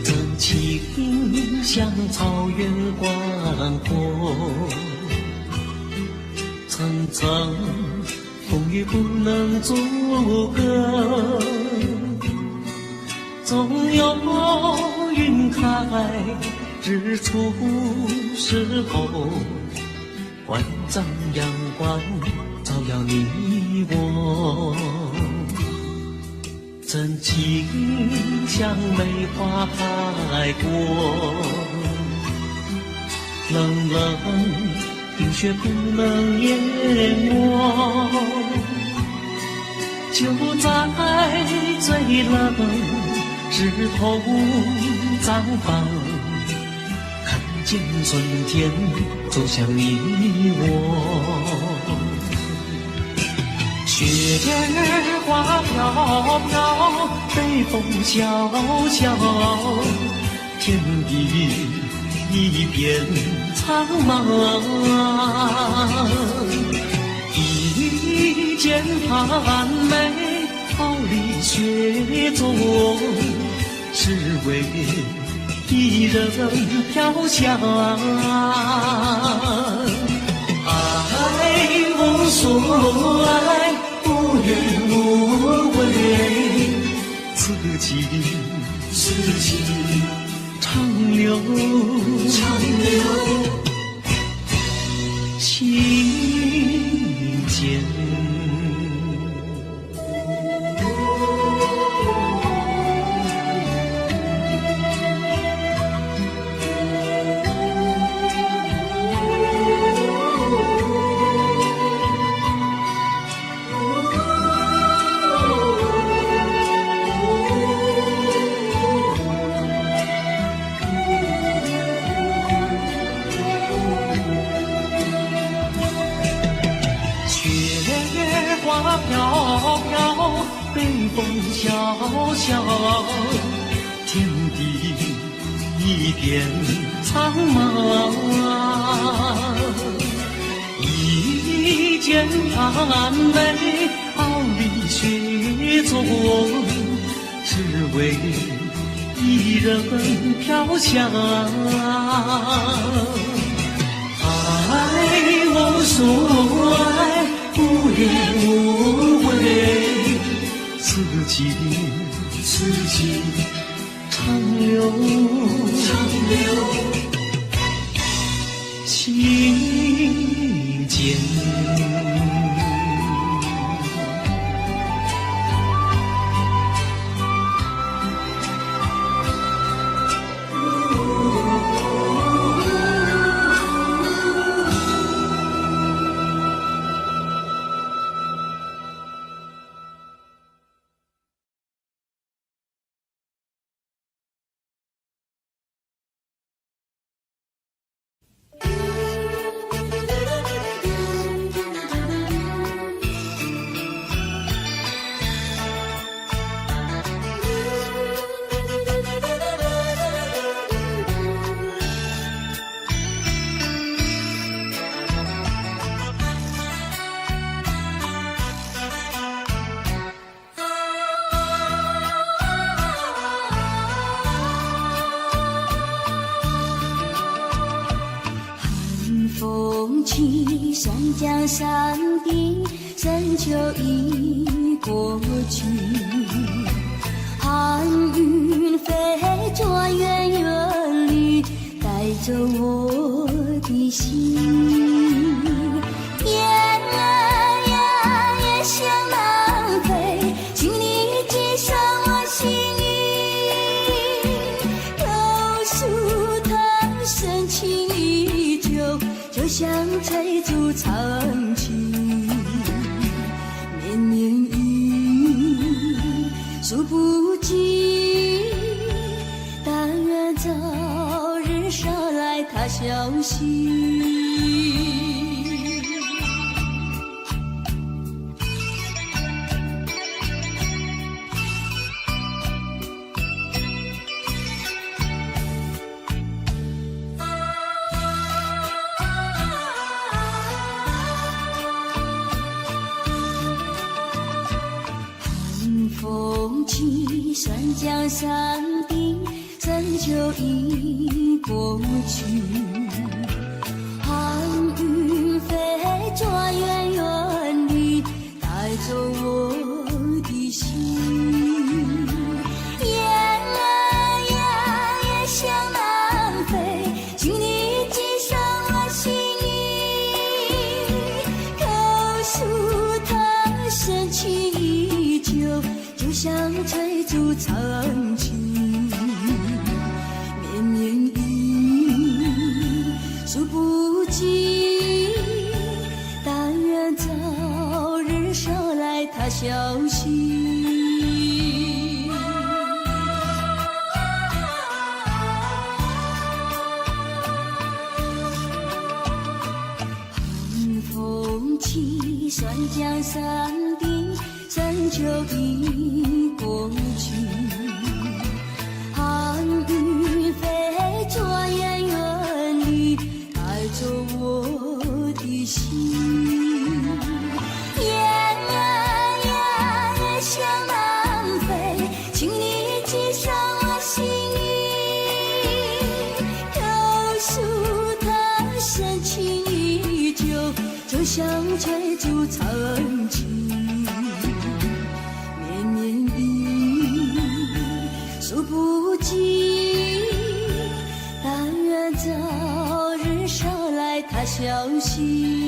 真情像草原广阔，层层风雨不能阻隔，总有云开日出时候，万丈阳光照耀你我。真情像梅花开过，冷冷冰雪不能淹没，就在最冷枝头绽放，看见春天走向你我。雪儿花飘飘，北风萧萧，天地一片苍茫。一剑寒梅，傲立雪中，只为一人飘香。爱无所爱，无怨无悔，此情长留心间。花飘飘，北风萧萧，天地一片苍茫。一剑寒梅，傲立雪中，只为一人飘香。爱无所爱，无怨无悔，此情长留心间。起，山江山地，深秋已过去。寒云飞转远远离，就像翠竹长青，绵绵雨数不尽，但愿早日捎来他消息。风起，山江山顶，深秋已过去。寒云飞转远远地，带走我的心。雁儿呀，也向南飞，请你寄上我心意，告诉他深情依旧。就像翠竹长青，绵绵雨数不尽，但愿早日捎来他消息。寒风起，山江山顶，深秋已过去，寒云飞转远远地，带走我的心。雁儿呀，也向南飞，请你寄上我心意，告诉他深情依旧，就像翠竹长青。数不尽，但愿早日捎来他消息。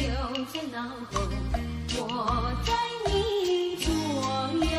留在脑后，我在你左右。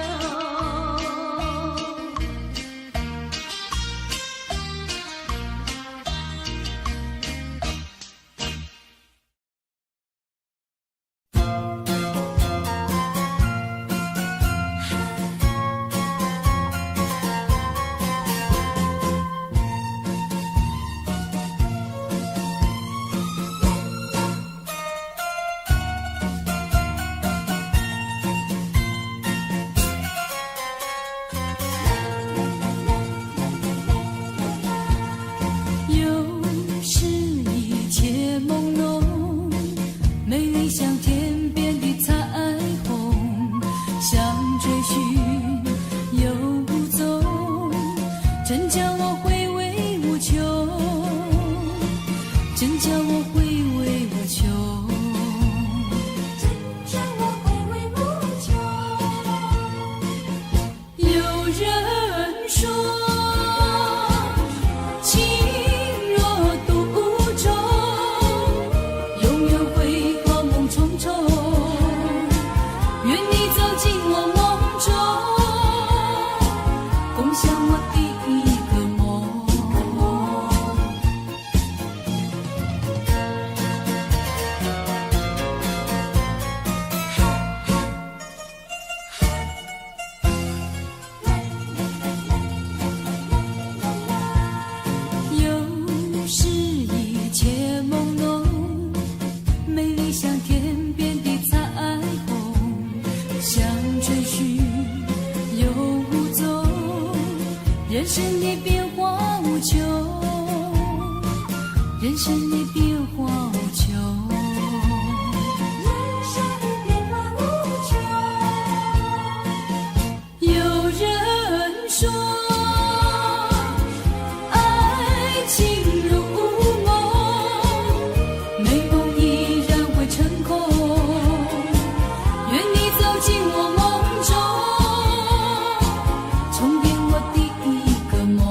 人生的变化无穷，人生的变化无穷，人生的变化无穷。有人说，爱情如梦，美梦依然会成空。愿你走进我梦中，重编我的一个梦。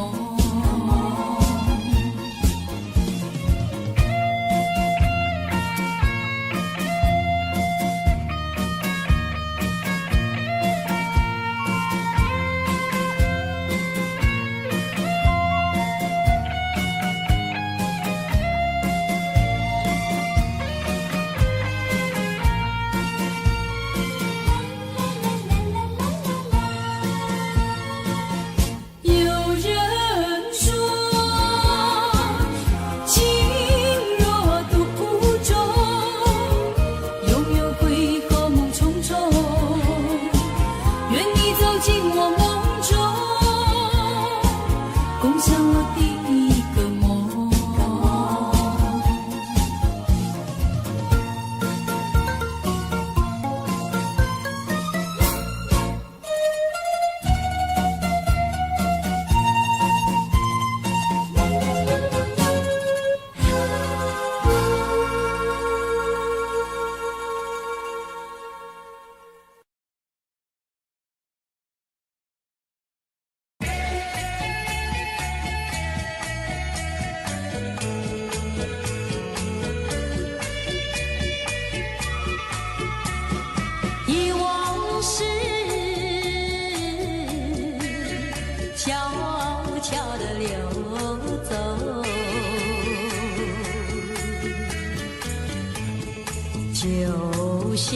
就像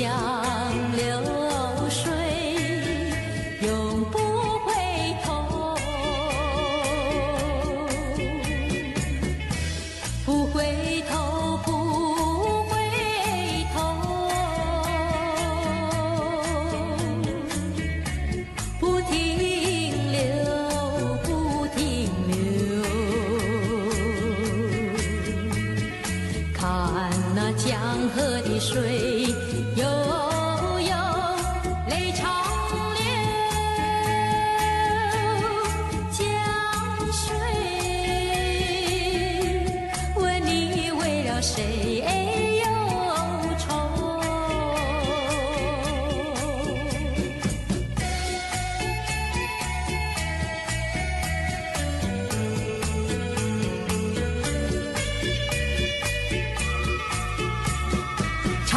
流水，永不回头，不回头，不回头，不停留，不停留，看那江河的水悠悠，泪长流。江水问你为了谁忧愁？长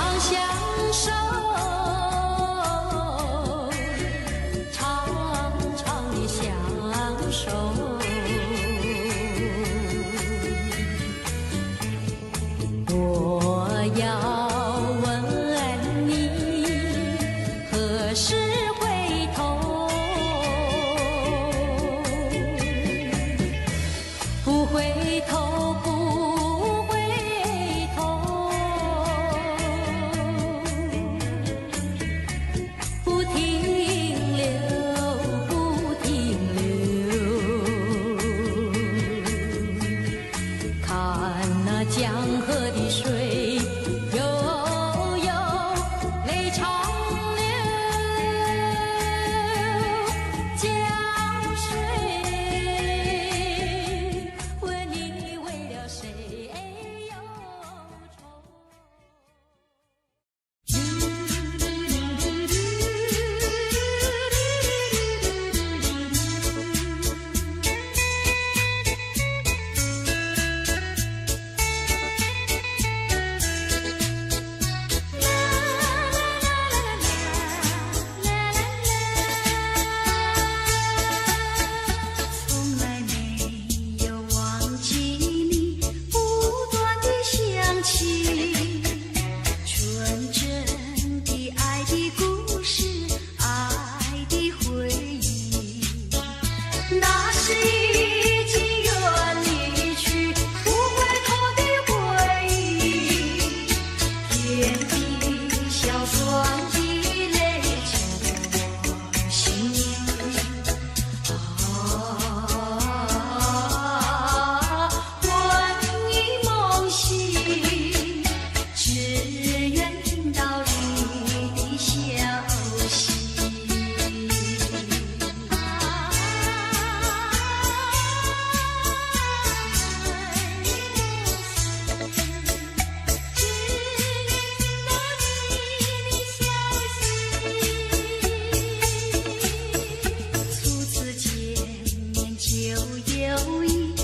夜莺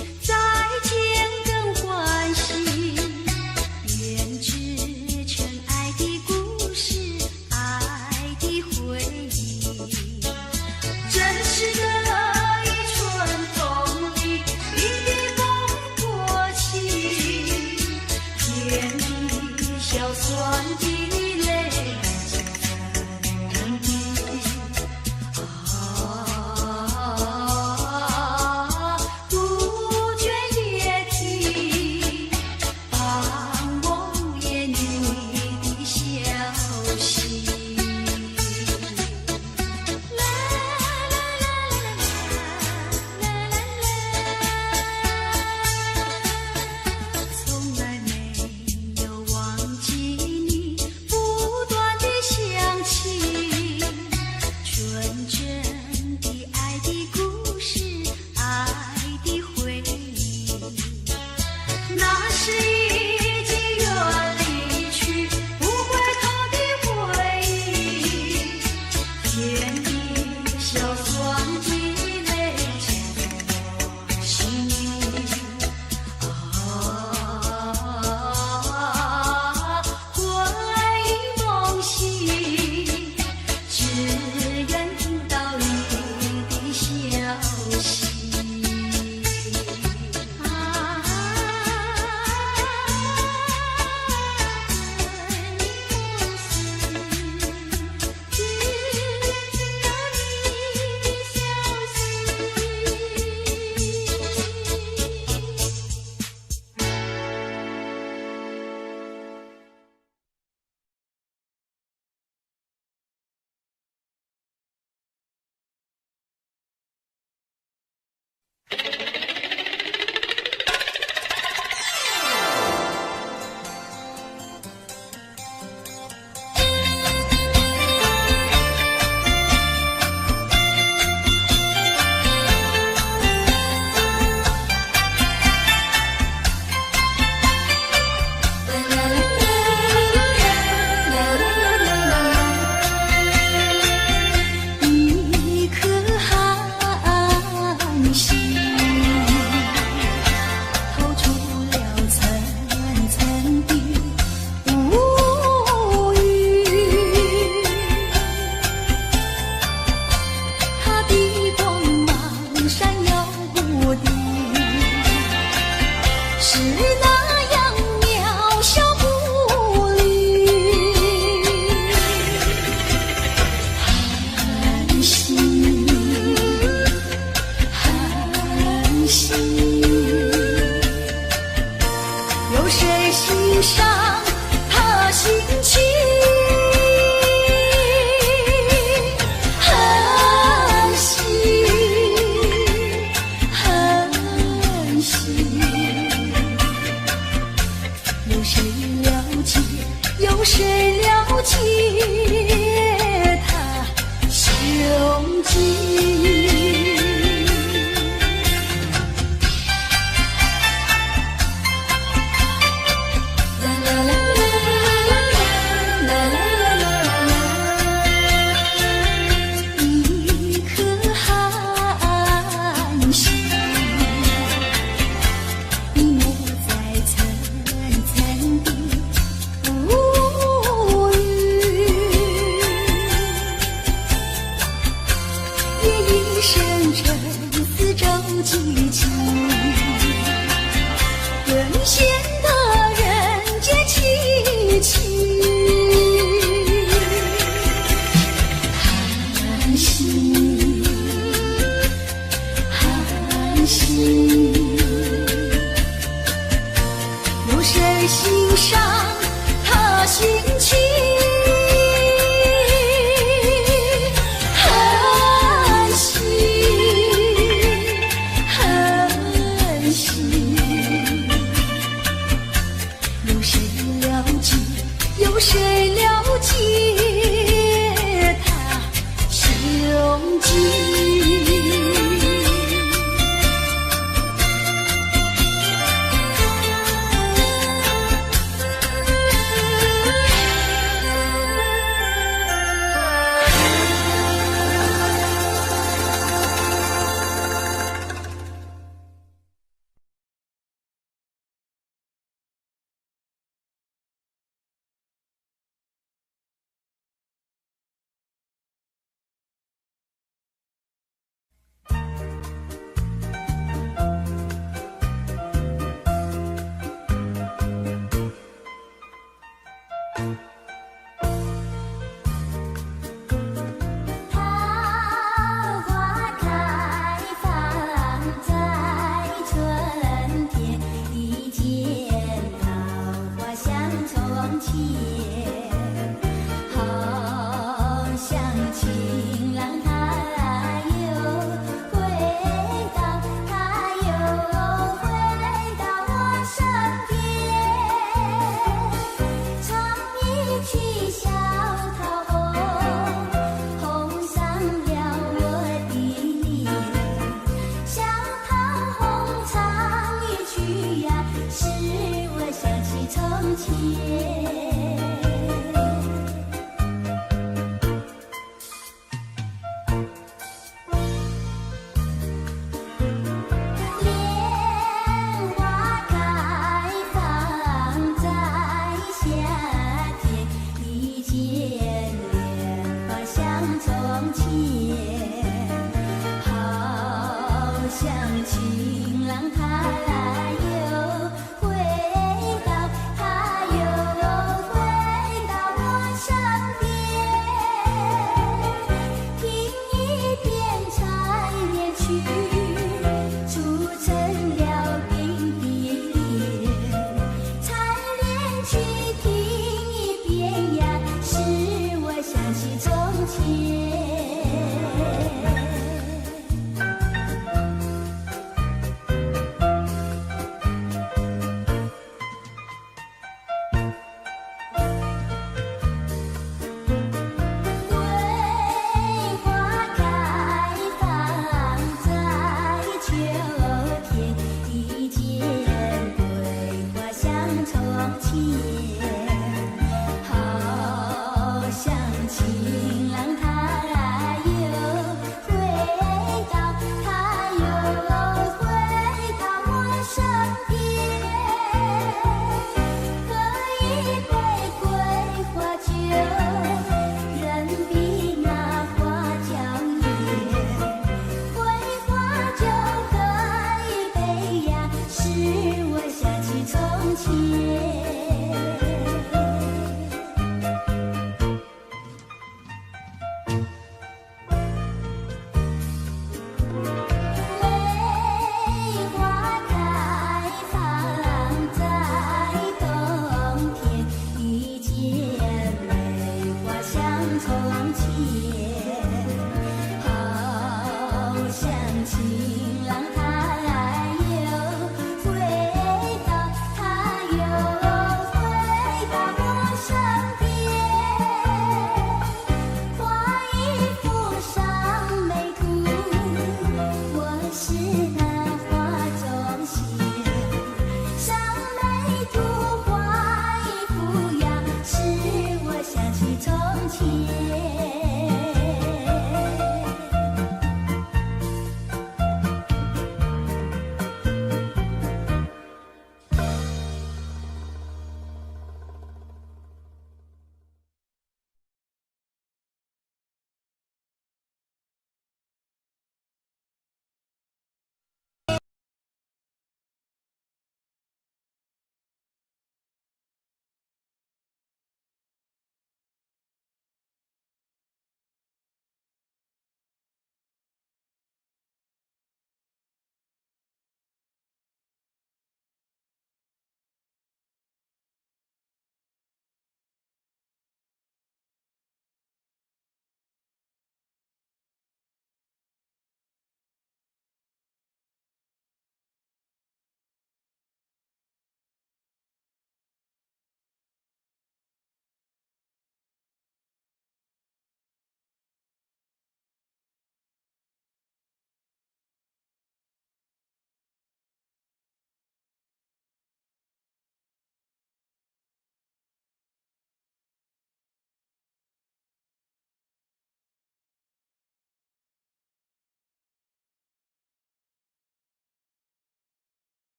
了